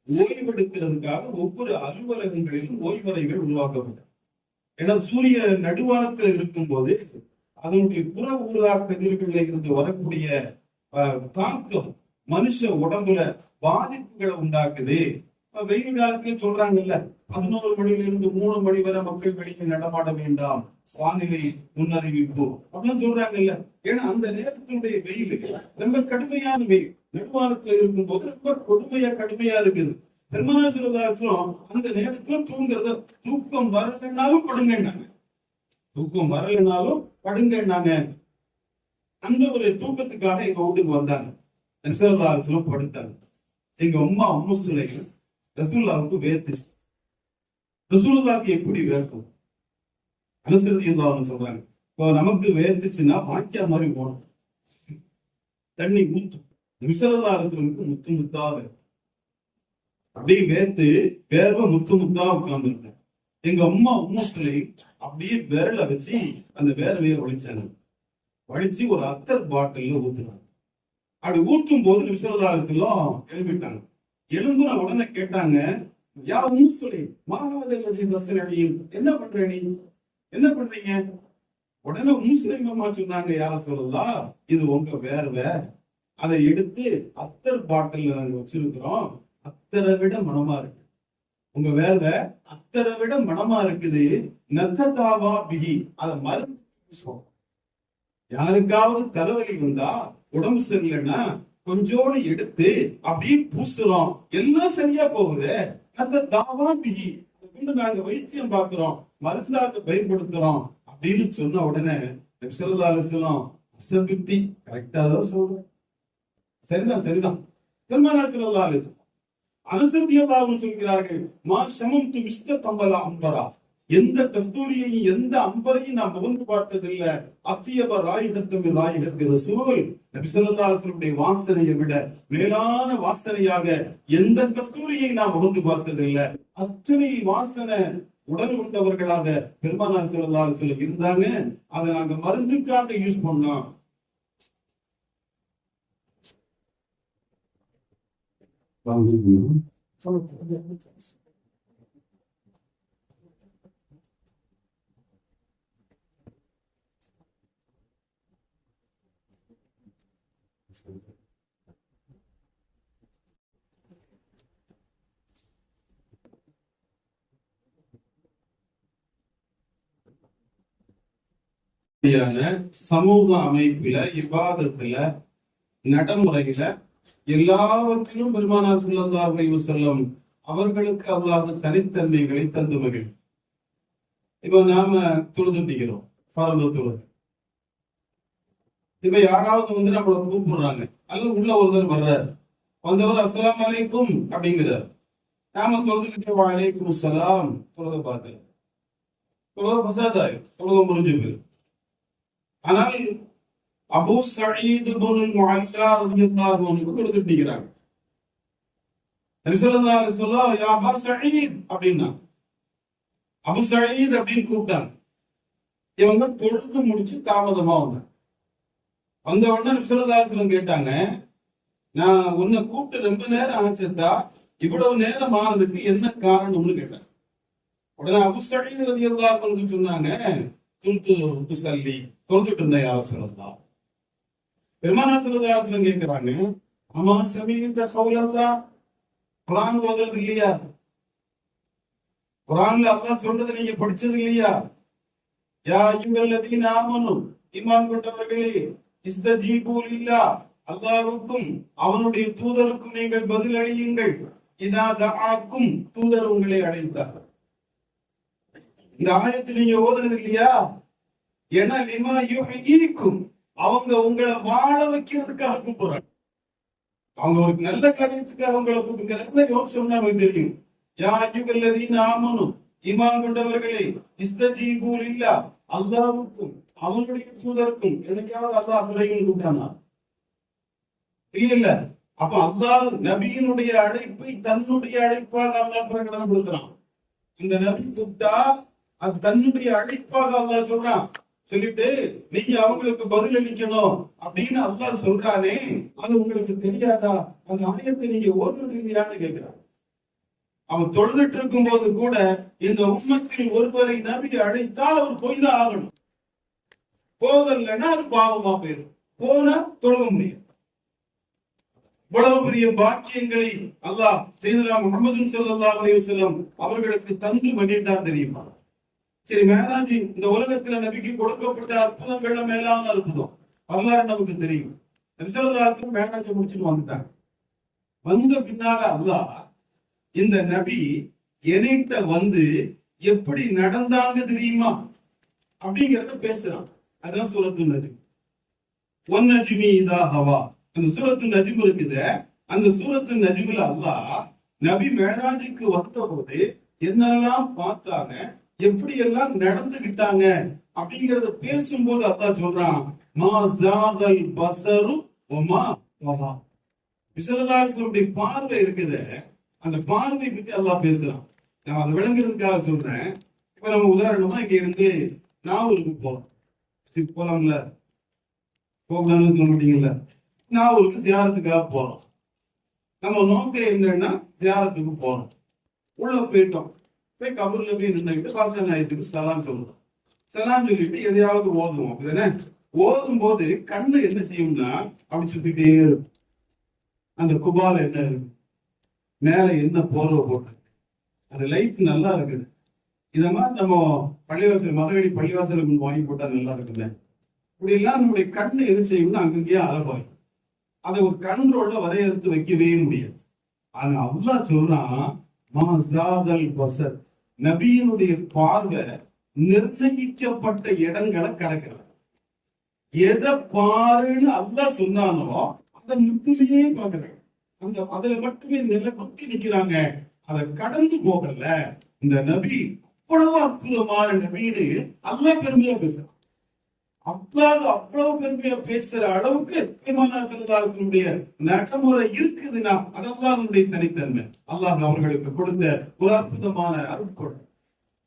ஓய்வெடுக்கிறதுக்காக ஒவ்வொரு அலுவலகங்களிலும் ஓய்வறைகள் உருவாக்கப்பட்டது. ஏன்னா சூரிய நடுவானத்துல இருக்கும் போது அதனுடைய புற ஊதா கதிர்களில் இருந்து வரக்கூடிய தாக்கம் மனுஷ உடம்புல பாதிப்புகளை உண்டாக்குது. வெயில் காலத்துல சொல்றாங்கல்ல, 11 மணில இருந்து 3 மணி வரை மக்கள் வெளியே நடமாட வேண்டாம், வானிலை முன்னறிவிப்பு அப்படின்னு சொல்றாங்கல்ல. ஏன்னா அந்த நேரத்தினுடைய வெயில் ரொம்ப கடுமையான வெயில் நடுவாரத்துல இருக்கும் போது ரொம்ப கடுமையா இருக்குது. பெருமானாசிலும் அந்த நேரத்துல தூங்குறத தூக்கம் வரலைன்னாலும் படுங்கன்னாங்க. தூக்கம் வரலைன்னாலும் படுங்கன்னாங்க. அந்த ஒரு தூக்கத்துக்காக எங்க வீட்டுக்கு வந்தாங்க. நபிசல்லாஹும் படுத்தாங்க. எங்க அம்மா சுலைம் ரசூலுல்லாஹ்வுக்கு வேத்து. ரசூலுல்லாஹ்வுக்கு எப்படி வேர்க்கும்? அனுசரித்து சொல்றாங்க. இப்போ நமக்கு வேர்த்துச்சுன்னா வாக்கியா மாதிரி ஓடும், தண்ணி ஊத்தும். நபிசல்லாஹுக்கு முத்து முத்தா வேர்க்கும். அப்படியே வேத்து வேர்வை முத்து முத்தா உட்கார்ந்து இருக்கும். எங்க அம்மா சுலைம் அப்படியே விரல வச்சு அந்த வேர்வையை வலிச்சாங்க. வலிச்சு ஒரு அத்தர் பாட்டில்ல ஊத்துறாங்க. அப்படி ஊத்தும் போது நபிசல்லாஹுலாம் எழுப்பிட்டாங்க. எழும்புன உடனே கேட்டாங்க, யா சொல்லி என்ன பண்ற நீ, என்ன பண்றீங்க? உடனே முஸ்லிம் சொன்னாங்க, யார சொல்லலாம், இது உங்க வேர்வை, அதை எடுத்து அத்தர் பாட்டில் நாங்க வச்சிருக்கிறோம், அத்தரை விட மனமா இருக்கு. உங்க வேர்வை அத்தரை விட மனமா இருக்குது. நத்ததாவா பிகி, அதை மருந்து யாருக்காவது தலைவலி வந்தா, உடம்பு சரியில்லைன்னா கொஞ்சோடு எடுத்து அப்படியே பூசுறோம், எல்லாம் சரியா போகுது. அந்த தாவா பிகி, நாங்க வைத்தியம் பார்க்கிறோம், மருந்தாக பயன்படுத்துறோம் அப்படின்னு சொன்ன உடனே அசபித்தி கரெக்டா தான் சொல்றேன், சரிதான். அனுசரிதியதாகவும் சொல்கிறார்கள், மா சமம் து மிஸ்க தம்பலா அம்பரா, எந்த கஸ்தூரியையும் எந்த அம்பரையும் நான் முகந்து பார்த்ததில்ல. அத்தியப ராயிகத்தும் ராயிகத்து ரசூல், நபி ஸல்லல்லாஹு அலைஹி வஸல்லம் வாசனையை விட மேலான வாசனையாக எந்த கஸ்தூரியை நான் முகந்து பார்த்ததில்லை. அத்தனை வாசனை உடல் கொண்டவர்களாக பெருமானார் ஸல்லல்லாஹு அலைஹி வஸல்லம் இருந்தாங்க. அதை நாங்க மருந்துக்காக யூஸ் பண்ணோம். சமூக அமைப்பில, இபாதத்துல, நடைமுறையில எல்லாவற்றிலும் பெருமானார் ஸல்லல்லாஹு அலைஹி வஸல்லம் அவர்களுக்கு அல்லாஹ் தனித்தன்மைகளை தந்து மகிழ். இப்ப நாம தொழுதுட்டிக்கிறோம், பரந்த தொழுது. இப்ப யாராவது வந்து நம்மளை கூப்பிடுறாங்க, அல்லது உள்ள ஒருத்தர் வர்றாரு, வந்தவர் அஸ்ஸலாமு அலைக்கும் அப்படிங்கிறார். நாம தொழுதுகிட்டு வலைக்கும் அஸ்ஸலாம் தொழுத பார்க்கல, தொழுத ஃபஸாதாய், தொழுத முடிஞ்சு போயிரு. ஆனால் அபூ சயீத் இப்னுல் முஅல்லா ரலியல்லாஹு அன்ஹு தொழுதுட்டிக்கிறாங்க. நபி ஸல்லல்லாஹு அலைஹி வஸல்லம் யா அபூ சயீத் அப்படின்னா, அபூ சயீத் அப்படின்னு கூப்பிட்டாங்க. இவங்க தொழுது முடிச்சு தாமதமா வந்தாங்க. வந்த உடனே நபி ஸல்லல்லாஹு அலைஹி வஸல்லம் கேட்டாங்க, நான் உன்னை கூப்பிட்டு ரொம்ப நேரம் ஆச்சதா, இவ்வளவு நேரம் ஆனதுக்கு என்ன காரணம்னு கேட்டாங்க. உடனே அபூ சயீத் ரலியல்லாஹு அன்ஹு சொன்னாங்க, குந்து துஸல்லி, தொழுதுட்டு இருந்தேன் யா ரசூலல்லாஹ். பெருமானார் ஸல்லல்லாஹு அலைஹி வஸல்லம் கேக்குறாங்க, அமா சமீத கௌலல்லாஹ், குர்ஆன் ஓதுறது இல்லையா? குர்ஆன்ல அல்லாஹ் சொல்றது நீங்க படிச்சது இல்லையா? யா அய்யுஹல்லதீன ஆமனு, ஈமான் கொண்டவர்களே, இஸ்தஜீபு லில்லாஹ், அல்லாஹ்வுக்கும் அவனுடைய தூதருக்கும் நீங்கள் பதில் அளியுங்கள். இதா தஆக்கும், தூதர் உங்களை அழைத்தார். இந்த ஆயத்தை நீங்க ஓதுனது இல்லையா? ஏன்னா லிமா யுஹ்யீக்கும், அவங்க உங்களை வாழ வைக்கிறதுக்காக கூப்பிடுறாங்க. அவங்க ஒரு நல்ல காரியத்துக்காக உங்களை கூப்பிடுங்க. சொன்னா தெரியும். யா அய்யுஹல்லதீன ஆமனு, ஈமான் கொண்டவர்களே, இஸ்தஜீபு லில்லாஹ், அல்லாஹ்வுக்கும் அவனுடைய தூதருக்கும். என்னைக்காவது அல்லாஹ் பிறகு கூப்பிட்டானா? இல்ல இல்ல. அப்ப அல்லாஹ் நபியினுடைய அழைப்பை தன்னுடைய அழைப்பாக அல்லாஹ் பிரகடனப்படுத்துறான். இந்த நபி கூப்பிட்டா அது தன்னுடைய அழைப்பாக அல்லாஹ் சொல்றான். சொல்லிட்டு நீங்க அவங்களுக்கு பதில் அளிக்கணும் அப்படின்னு அல்லாஹ் சொல்றானே, அது உங்களுக்கு தெரியாதா? அந்த ஆயத்தை நீங்க ஓடுறது இல்லையான்னு கேட்கிறான். அவன் தொழுதுட்டு இருக்கும் போது கூட இந்த உம்மத்தில் ஒருவரை நபி அழைத்தால் அவர் போய் தான் ஆகணும். போகலன்னா அது பாவமா போயிடும். போனா தொழுக முடியும். இவ்வளவு பெரிய பாக்கியங்களை அல்லாஹ் செய்தனா முஹம்மது ஸல்லல்லாஹு அலைஹி வஸல்லம் அவர்களுக்கு தந்து மகிழ்ந்தார் தெரியுமா? சரி, மேராஜ் இந்த உலகத்துல நபிக்கு கொடுக்கப்பட்ட அற்புதங்கள்ல மேலான அற்புதம் வரலாறு நமக்கு தெரியும். நபி ஸல்லல்லாஹு அலைஹி வஸல்லம் மேராஜை முடிச்சுட்டு வந்துட்டாங்க. வந்த பின்னால அல்லாஹ் இந்த நபி என்கிட்ட வந்து எப்படி நடந்தாங்க தெரியுமா அப்படிங்கறத பேசுறான். அதான் சூரத்து நஜ்ம். ஒன் நஜ்மி இதா ஹவா, அந்த சூரத்து நஜ்ம் இருக்குது. அந்த சூரத்து நஜ்ம்ல அல்லாஹ் நபி மேராஜுக்கு வந்த போது என்னெல்லாம் பார்த்தாங்க, எப்படி எல்லாம் நடந்துகிட்டாங்க அப்படிங்கறத பேசும்போது அல்லாஹ் சொல்றான், மா ஜாகல் பஸரு வமா வமா. விசலதாசனுடைய பார்வை இருக்குது, அந்த பார்வை பத்தி அல்லாஹ் பேசுறான். நான் அதை விளங்குறதுக்காக சொல்றேன். இப்ப நம்ம உதாரணமா இங்க இருந்து நாவூருக்கு போறோம். சரி, போலாம்ல? போகலாம்னு சொல்ல மாட்டீங்கல்ல? நாவூருக்கு சியாரத்துக்காக போறோம். நம்ம நோக்கம் என்னன்னா சியாரத்துக்கு போறோம். உள்ள போயிட்டோம். போய் கபூர்ல போய் நின்றுகிட்டு பாச நாயத்துக்கு சலாம் சொல்றோம். சலாம் சொல்லிட்டு எதையாவது ஓதுவோம். அப்படிதானே? ஓதும் போது கண்ணு என்ன செய்யும்னா அப்படி சுத்திட்டே இருக்கும். அந்த குபால என்ன இருக்கு, மேல என்ன போர்வை போட்டு, அந்த லைட் நல்லா இருக்குது. இத மாதிரி நம்ம பள்ளிவாசல் மதவெடி பள்ளிவாசலுக்கு வாங்கி போட்டா நல்லா இருக்குல்ல. இப்படி எல்லாம் நம்முடைய கண்ணு என்ன செய்யும்னா அங்கங்கேயே அலபாயும். அதை ஒரு கண்ட்ரோல்ல வரையறுத்து வைக்கவே முடியாது. ஆனா அல்லாஹ் சொல்றான், பஸர், நபியினுடைய பார்வை நிர்ணயிக்கப்பட்ட இடங்களை கடக்கிறார். எதை பாருன்னு அல்லாஹ் சொன்னானோ அதை மட்டுமே பார்க்கிறாங்க. அந்த அதுல மட்டுமே நிலக்குத்தி நிக்கிறாங்க. அதை கடந்து போகல. இந்த நபி அவ்வளவு அற்புதமான நபின்னு அல்லாஹ் பெருமையா பேசுறான். அவ்வளவு பெருமையா பேசுற அளவுக்கு நடைமுறை இருக்குதுன்னா அதெல்லாம் அவனுடைய தனித்தன்மை. அல்லாஹ் அவர்களுக்கு கொடுத்த ஒரு அற்புதமான அருட்கொடை.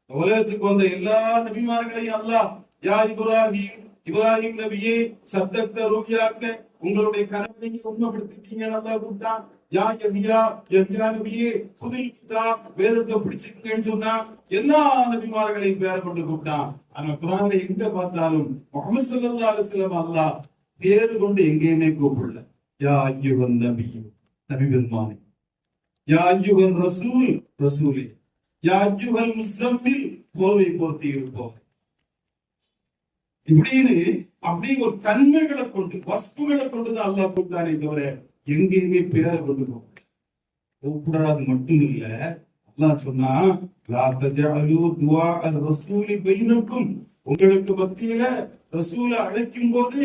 உலகத்துக்கு வந்த எல்லா நபிமார்களையும் அல்லாஹ், யா இப்ராஹிம், இப்ராஹிம் நபியே சத்தத்த ரூபியாக்க, உங்களுடைய கனவை நீங்க உண்மைப்படுத்திட்டீங்கன்னு அல்லாஹ் கூப்பிட்டான். யா யஹ்யா, யஹ்யா நபியே புதிய கிதாப் வேதத்தை பிடிச்சிருக்கீங்கன்னு சொன்னா எல்லா நபிமார்களையும் பேரை கொண்டு கூப்பிட்டான். ஆனா குர்ஆன்ல எங்க பார்த்தாலும் முஹம்மது ஸல்லல்லாஹு அலைஹி வஸல்லம் அல்லாஹ் பேரு கொண்டு எங்கேயுமே கூப்பிடல. யா அய்யுஹன் நபி, நபி பெருமானே. யா அய்யுஹர் ரசூல், ரசூலே. யா அய்யுஹல் முஸம்மில், போர்வை போர்த்தி இருப்போம். இப்படின்னு அப்படி ஒரு தன்மைகளை கொண்டு வஸ்துகளை கொண்டுதான் அல்லாஹ் கூப்பிட்டானே தவிர எங்கேயுமே பேரை கொண்டு கூப்பிடாது மட்டும் இல்ல. அல்லாஹ் சொன்னா, லா தஜஅலு துஆ அர்-ரசூலி பைனக்கும், உங்களுக்கு மத்தியில ரசூலை அழைக்கும் போது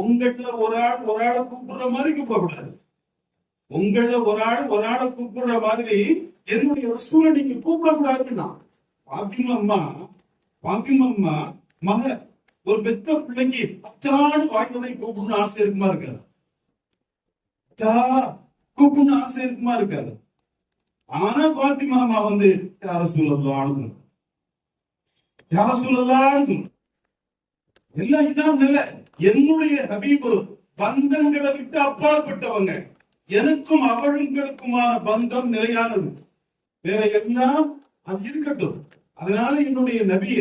உங்கள்ல ஒரு ஆளை கூப்பிடுற மாதிரி கூப்பிடக்கூடாது. உங்கள ஒரு ஆளை கூப்பிடுற மாதிரி என்னுடைய ரசூலை நீங்க கூப்பிடக்கூடாதுன்னா, பாத்திமா அம்மா மக ஒரு பெத்த பிள்ளைக்கு அத்தான்னு வாய்ந்ததை கூப்பிடணும்னு ஆசை இருக்குமா இருக்காது? கூப்பிடணும்னு ஆசை இருக்குமா இருக்காது? ஆனா பாத்திமா அம்மா வந்து யார சொல்லலான்னு சொல்லு. எல்லாம் இதான் நிலை. என்னுடைய ஹபீபு பந்தங்களை விட்டு அப்பாற்பட்டவங்க. எனக்கும் அவர்களுக்குமான பந்தம் நிலையானது. வேற எல்லாம் அது இருக்கட்டும். அதனால என்னுடைய நபிய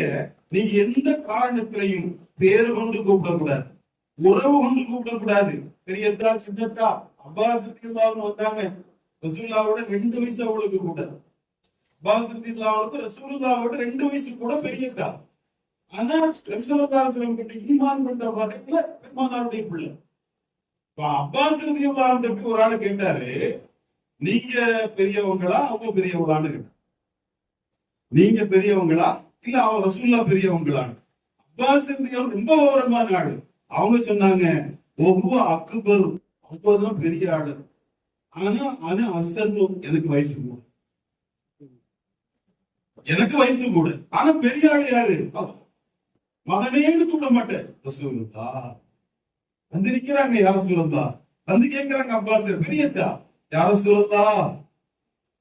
நீங்க எந்த காரணத்திலையும் பேரு கொண்டு கூப்பிடக்கூடாது, உறவு கொண்டு கூப்பிடக்கூடாது. பெரியத்தா சின்னத்தா அப்பாஸ் ரலியல்லாஹு வந்தாங்க. ரசூலுல்லாஹோட 2 வயசு அவளுக்கு கூட. அப்பாஸ் ரலியல்லாஹு ரசூலுல்லாஹோட 2 வயசு கூட பெரியத்தா. ஆனா நபி ஸல்லல்லாஹு அலைஹி வஸல்லம் கிட்ட ஈமான் கொண்ட வகையில பெருமானாருடைய பிள்ளை. அப்பாஸ் ரலியல்லாஹு ஒரு ஆளு கேட்டாரு, நீங்க பெரியவங்களா அவங்க பெரியவங்களான்னு கேட்டார். நீங்க பெரியவங்களா இல்ல அவன் ரசூலுல்லா பெரியவங்களான்னு. அப்பாஸ் ரலியல்லாஹு ரொம்ப விவரமான ஆளு. அவங்க சொன்னாங்க, ஒவ்வொரு அக்பர், அப்பதான் பெரிய ஆளு. ஆனா அசன் எனக்கு வயசு கூட, எனக்கு வயசு கூட. ஆனா பெரிய ஆளு யாரு? மகனேன்னு கூப்பிட மாட்டேன். ரசூலுல்லா வந்து நிக்கிறாங்க. யார ரசூலுல்லா வந்து கேட்கிறாங்க அப்பாஸ், பெரியத்தா யார சொல்லதா,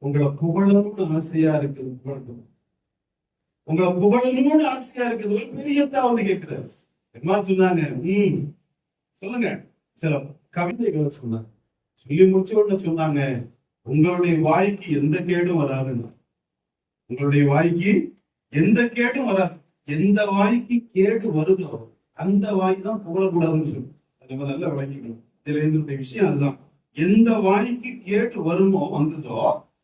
உங்களை புகழணும்னு ஆசையா இருக்குது, புகழணும், உங்களை புகழணும்னு ஆசையா இருக்குது. ஒரு பெரியத்தா வந்து கேட்கிறாரு. என்ன சொன்னாங்க? சொல்லுங்க. சில கவிதைகளை சொன்னாங்க. சொல்லி முடிச்ச உடனே சொன்னாங்க, உங்களுடைய வாய்க்கு எந்த கேடும் வராதுன்னு. உங்களுடைய வாய்க்கு எந்த கேடும் வராது. எந்த வாய்க்கு கேடு வருதோ அந்த வாய் தான் புகழக்கூடாதுன்னு சொல்லு. நம்ம நல்லா விளங்கிக்கணும். இதுல இதனுடைய விஷயம் அதுதான். எந்த வாய்க்கு கேடு வருமோ வந்ததோ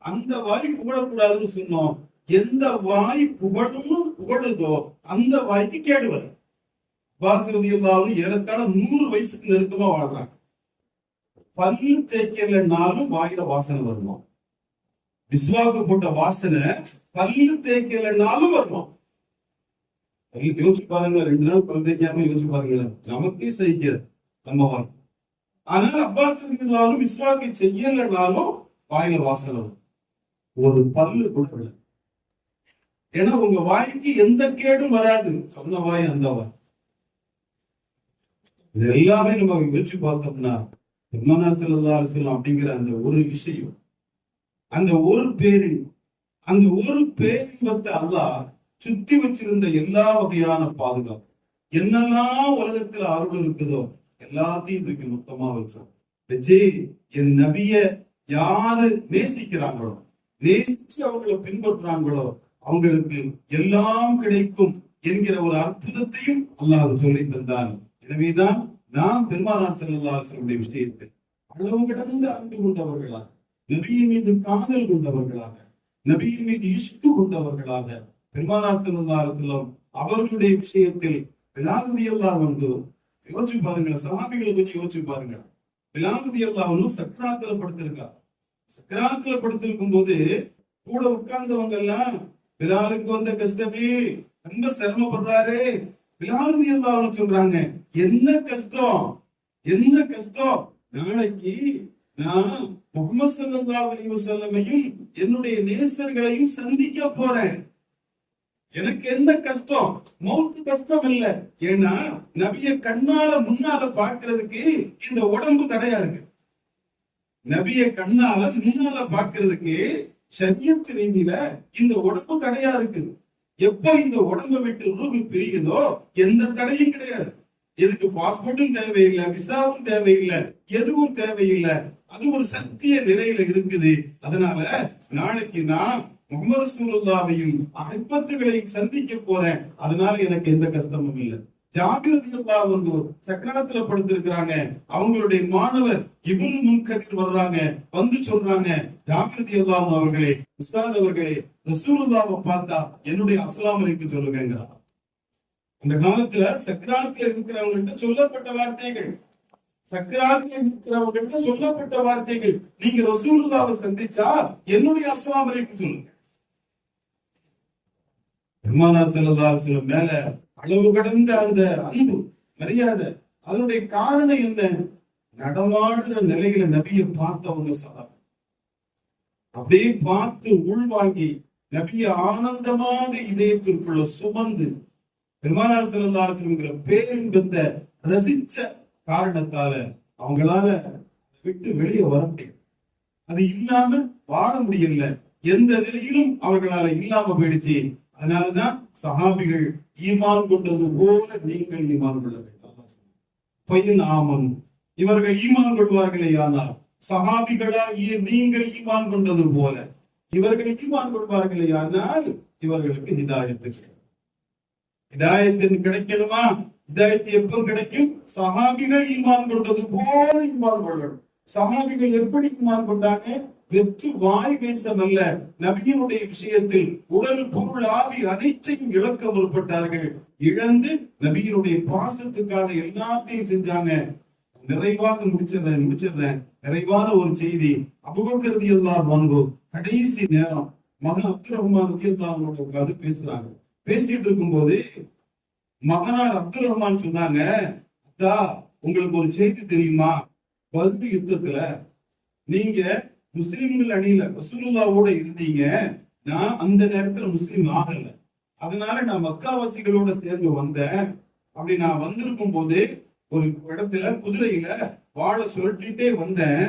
அந்த வாய் புகழக்கூடாதுன்னு சொன்னோம். எந்த வாய் புகழுதோ அந்த வாய்க்கு கேடு வரும். பாசிரதி எல்லாரும் ஏறத்தாழ 100 வயசுக்கு நெருக்கமா வாழ்றாங்க. பல்லு தேய்க்கலனாலும் வாயில வாசனை வருமா? விஸ்வாக்கு போட்ட வாசனை பல்லு தேய்க்கலனாலும் வருமா? யோசிச்சு பாருங்க. 2 நாள் பல் தேய்க்காம யோசிச்சு பாருங்க, நமக்கே சகிக்காது நம்ம வாழ்க்கை. ஆனால் அப்பாஸ் எல்லாரும் விஸ்வாக்கு செய்யலனாலும் வாயில வாசனை வரும். ஒரு பல்லு கூட விட. ஏன்னா உங்க வாய்க்கு எந்த கேடும் வராது. சொன்ன வாய் அந்த வாய். இது எல்லாமே நம்ம யோசிச்சு பார்த்தோம்னா பெருமானார் ஸல்லல்லாஹு அலைஹி வஸல்லம் அப்படிங்கிற அந்த ஒரு விஷயம், அந்த ஒரு பேரின்பத்தை அல்லாஹ் சுத்தி வச்சிருந்த எல்லா வகையான பாதுகாப்பு, என்னெல்லாம் உலகத்துல அருள் இருக்குதோ எல்லாத்தையும் தூக்கி மொத்தமா வச்சு என் நபிய யாரு நேசிக்கிறாங்களோ, நேசிச்சு அவங்களை பின்பற்றுறாங்களோ அவங்களுக்கு எல்லாம் கிடைக்கும் என்கிற ஒரு அற்புதத்தையும் அல்லாஹ் சொல்லி தந்தான். எனவேதான் நாம் பெருமானார் ஸல்லல்லாஹு அலைஹி வஸல்லம் விஷயத்தில் அளவு கடந்த அன்பு கொண்டவர்களாக, நபியின் மீது காதல் கொண்டவர்களாக, நபியின் மீது இஷ்கு கொண்டவர்களாக பெருமானார் ஸல்லல்லாஹு அலைஹி வஸல்லம் அவர்களுடைய விஷயத்தில் பிலால் ரலியல்லாஹு அன்ஹு யோசிச்சு பாருங்க. சஹாபிகளை கொஞ்சம் யோசிச்சு பாருங்க. பிலால் ரலியல்லாஹு அன்ஹு சக்ராத்துல படுத்திருக்கார். சக்ராத்துல படுத்திருக்கும் போது கூட உட்கார்ந்தவங்க எல்லாம் பிலாலுக்கு வந்த கஷ்டமே, ரொம்ப சிரமப்படுறாரு. பிலால் ரலியல்லாஹு அன்ஹு சொல்றாங்க, என்ன கஷ்டம், என்ன கஷ்டம்? நாளைக்கு நான் முஹம்மது ஸல்லல்லாஹு அலைஹி வஸல்லமையும் என்னுடைய நேசர்களையும் சந்திக்க போறேன். எனக்கு என்ன கஷ்டம்? மௌத்து கஷ்டம் இல்ல. ஏன்னா நபிய கண்ணால முன்னால பார்க்கிறதுக்கு இந்த உடம்பு தடையா இருக்கு. நபிய கண்ணால முன்னால பார்க்கிறதுக்கு ஷரியத் ரீதியில இந்த உடம்பு தடையா இருக்கு. எப்ப இந்த உடம்பை விட்டு ரூஹு பிரியுதோ எந்த தடையும் கிடையாது. எதுக்கு பாஸ்போர்ட்டும் தேவையில்லை, விசாவும் தேவையில்லை, எதுவும் தேவையில்லை. அது ஒரு சத்திய நிலையில இருக்குது. அதனால நாளைக்கு நான் முஹம்மது ரசூலுல்லாஹ்வையும் அஹ்பத்துகளையும் சந்திக்க போறேன். அதனால எனக்கு எந்த கஷ்டமும் இல்லை. ஜாபிர் ரலியல்லாஹு அன்ஹு சக்ராத்துல படுத்திருக்கிறாங்க. அவங்களுடைய மாணவர் இப்னு முன்கதிர் வர்றாங்க, வந்து சொல்றாங்க, ஜாபிர் ரலியல்லாஹு அன்ஹு அவர்களே, உஸ்தாத் அவர்களே, ரசூலுல்லாஹ்வை பார்த்தா என்னுடைய அஸ்ஸலாமு அலைக்கும் சொல்லுங்கிறார். இந்த காலத்துல சக்ராத்துல இருக்கிறவங்கள்ட்ட சொல்லப்பட்ட வார்த்தைகள், சக்ராத்துல இருக்கிறவங்கள்ட்ட சொல்லப்பட்ட வார்த்தைகள். நீங்க ரசூலுல்லாஹ்வை சந்திச்சா என்னுடைய அஸ்ஸலாமு அலைக்கும் சொல்லுங்க. பெருமானார் ஸல்லல்லாஹு அலைஹி வஸல்லம் மேல அளவு கடந்த அந்த அன்பு, மரியாதை. அதனுடைய காரணம் என்ன? நடமாடுற நிலையில நபியை பார்த்தவங்க சஹாபா அப்படியே பார்த்து உள்வாங்கி நபியை ஆனந்தமாக இதயத்திற்குள்ள சுமந்து பெருமானார் ஸல்லல்லாஹு அலைஹி வஸல்லம் பேரின்பத்தை ரசிச்ச காரணத்தால அவங்களால விட்டு வெளியே வர முடியும். அது இல்லாம வாழ முடியல. எந்த நிலையிலும் அவர்களால இல்லாம போயிடுச்சு. அதனாலதான் சஹாபிகள் ஈமான் கொண்டது போல நீங்கள் ஈமான் கொள்ள வேண்டும். ஆமன், இவர்கள் ஈமான் கொள்வார்களே, ஆனால் சஹாபிகளாகிய நீங்கள் ஈமான் கொண்டது போல இவர்கள் ஈமான் கொள்வார்களே, ஆனால் இவர்களுக்கு ஹிதாயத்து கிடைக்கணுமா? ஹிதாயத்து எப்ப கிடைக்கும்? சஹாபிகள் ஈமான் கொண்டது போல ஈமான் கொள்ளணும். சஹாபிகள் எப்படி ஈமான் கொண்டாங்க? வெற்று வாய் பேசமல்ல, நபியினுடைய விஷயத்தில் உடல் பொருள் ஆவி அனைத்தையும் இழக்க முற்பட்டார்கள். இழந்து நபியினுடைய பாசத்துக்காக எல்லாத்தையும் செஞ்சாங்க. நிறைவாக முடிச்சிடுறேன். நிறைவான ஒரு செய்தி. அபூபக்கர் ரலியல்லாஹு அன்ஹு கடைசி நேரம் மகன் அப்துல் ரஹ்மான் ரலியல்லாஹு அன்ஹு உட்கார்ந்து பேசுறாங்க. பேசிட்டு இருக்கும் போது மகனார் அப்துல் ரஹ்மான் சொன்னாங்க, அத்தா உங்களுக்கு ஒரு செய்தி தெரியுமா? பத்ர் யுத்தத்துல நீங்க முஸ்லிம்கள் அணியில ரசூலுல்லாஹ்வோட இருந்தீங்க. நான் அந்த நேரத்துல முஸ்லிம் ஆகல. அதனால நான் மக்காவாசிகளோட சேர்ந்து வந்தேன். அப்படி நான் வந்திருக்கும் போது ஒரு இடத்துல குதிரையில வாழை சுழட்டிட்டே வந்தேன்.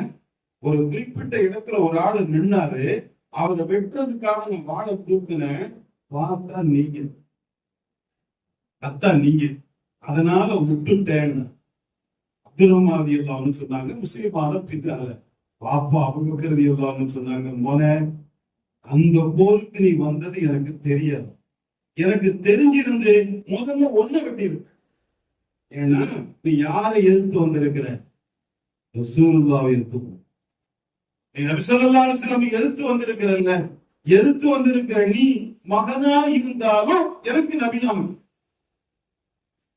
ஒரு குறிப்பிட்ட இடத்துல ஒரு ஆளு நின்னாரு. அவரை வெட்டுறதுக்காக நான் வாழை தூக்குனேன். பார்த்தா நீங்க, அத்தான் நீங்க, அதனால விட்டுட்டேன்னு அப்துல் ரஹ்மான் ரலியல்லாஹு சொன்னாங்க. முஸ்லிமான பிதால பாப்பா அபூபக்கர் ரலியல்லாஹு சொன்னாங்க, மோனே அந்த போருக்கு நீ வந்தது எனக்கு தெரியாது. எனக்கு தெரிஞ்சிருந்து முதல்ல ஒண்ணு வெட்டியிருக்கு. ஏன்னா நீ யாரை எதிர்த்து வந்திருக்கிற? ரசூலுல்லாஹ்வை எதிர்த்து. நீ நபி ஸல்லல்லாஹு அலைஹி வஸல்லம் எதிர்த்து வந்திருக்கிறல்ல, எதிர்த்து வந்திருக்கிற நீ மகனா இருந்தாலும் எனக்கு நபிதான்.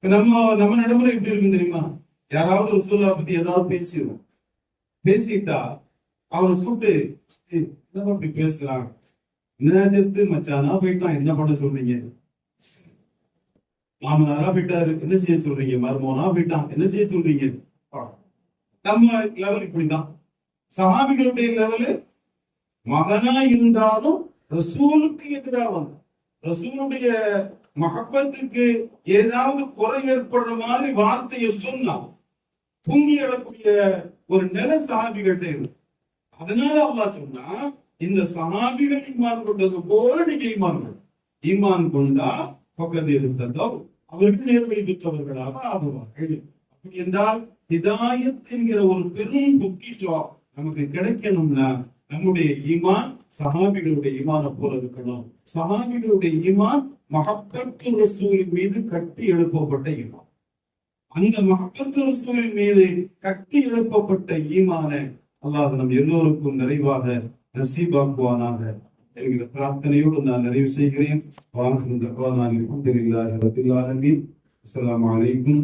நம்ம நடைமுறை எப்படி இருக்குன்னு தெரியுமா? யாராவது ரசூலுல்லாஹ் பத்தி ஏதாவது பேசிட்டா அவனை கூப்பிட்டு என்ன அப்படி பேசுறான், நேரத்து மச்சானா போயிட்டான், என்ன பண்ண சொல்றீங்க? மாமனாரா போயிட்டாரு, என்ன செய்ய சொல்றீங்க? மருமகனா போயிட்டான், என்ன செய்ய சொல்றீங்க? நம்ம லெவல் இப்படிதான். சஹாபிகளுடைய லெவலு மகனா இருந்தாலும் ரசூலுக்கு எதிராக வந்து ரசூலுடைய மஹப்பத்துக்கு ஏதாவது குறை ஏற்படுற மாதிரி வார்த்தையை சொன்னா தூங்கி எழக்கூடிய ஒரு நில சஹாபிகிட்ட இருக்கு. அதனால அல்லாஹ் சொன்னா, இந்த சஹாபிகள் ஈமான் கொண்டது போல நீங்க ஈமான் கொண்டா பக்கத்து இருந்ததோ அவருக்கு நேர்வழி பெற்றவர்களாக ஆகுவார்கள். அப்படி என்றால் ஹிதாயத் என்கிற ஒரு பெரும் பொக்கிஷம் நமக்கு கிடைக்கணும்னா நம்முடைய ஈமான் சஹாபிகளுடைய ஈமான போல இருக்கணும். சஹாபிகளுடைய ஈமான் மஹப்பத்து ரசூலின் மீது கட்டி எழுப்பப்பட்ட ஈமான். அந்த மஹப்பத்து ரசூலின் மீது கட்டி எழுப்பப்பட்ட ஈமான அல்லாஹ் நம் எல்லோருக்கும் நிறைவாக நசீபாக்குவானாக என்கிற பிரார்த்தனையோடு நான் நிறைவு செய்கிறேன். அஸ்ஸலாமு அலைக்கும்.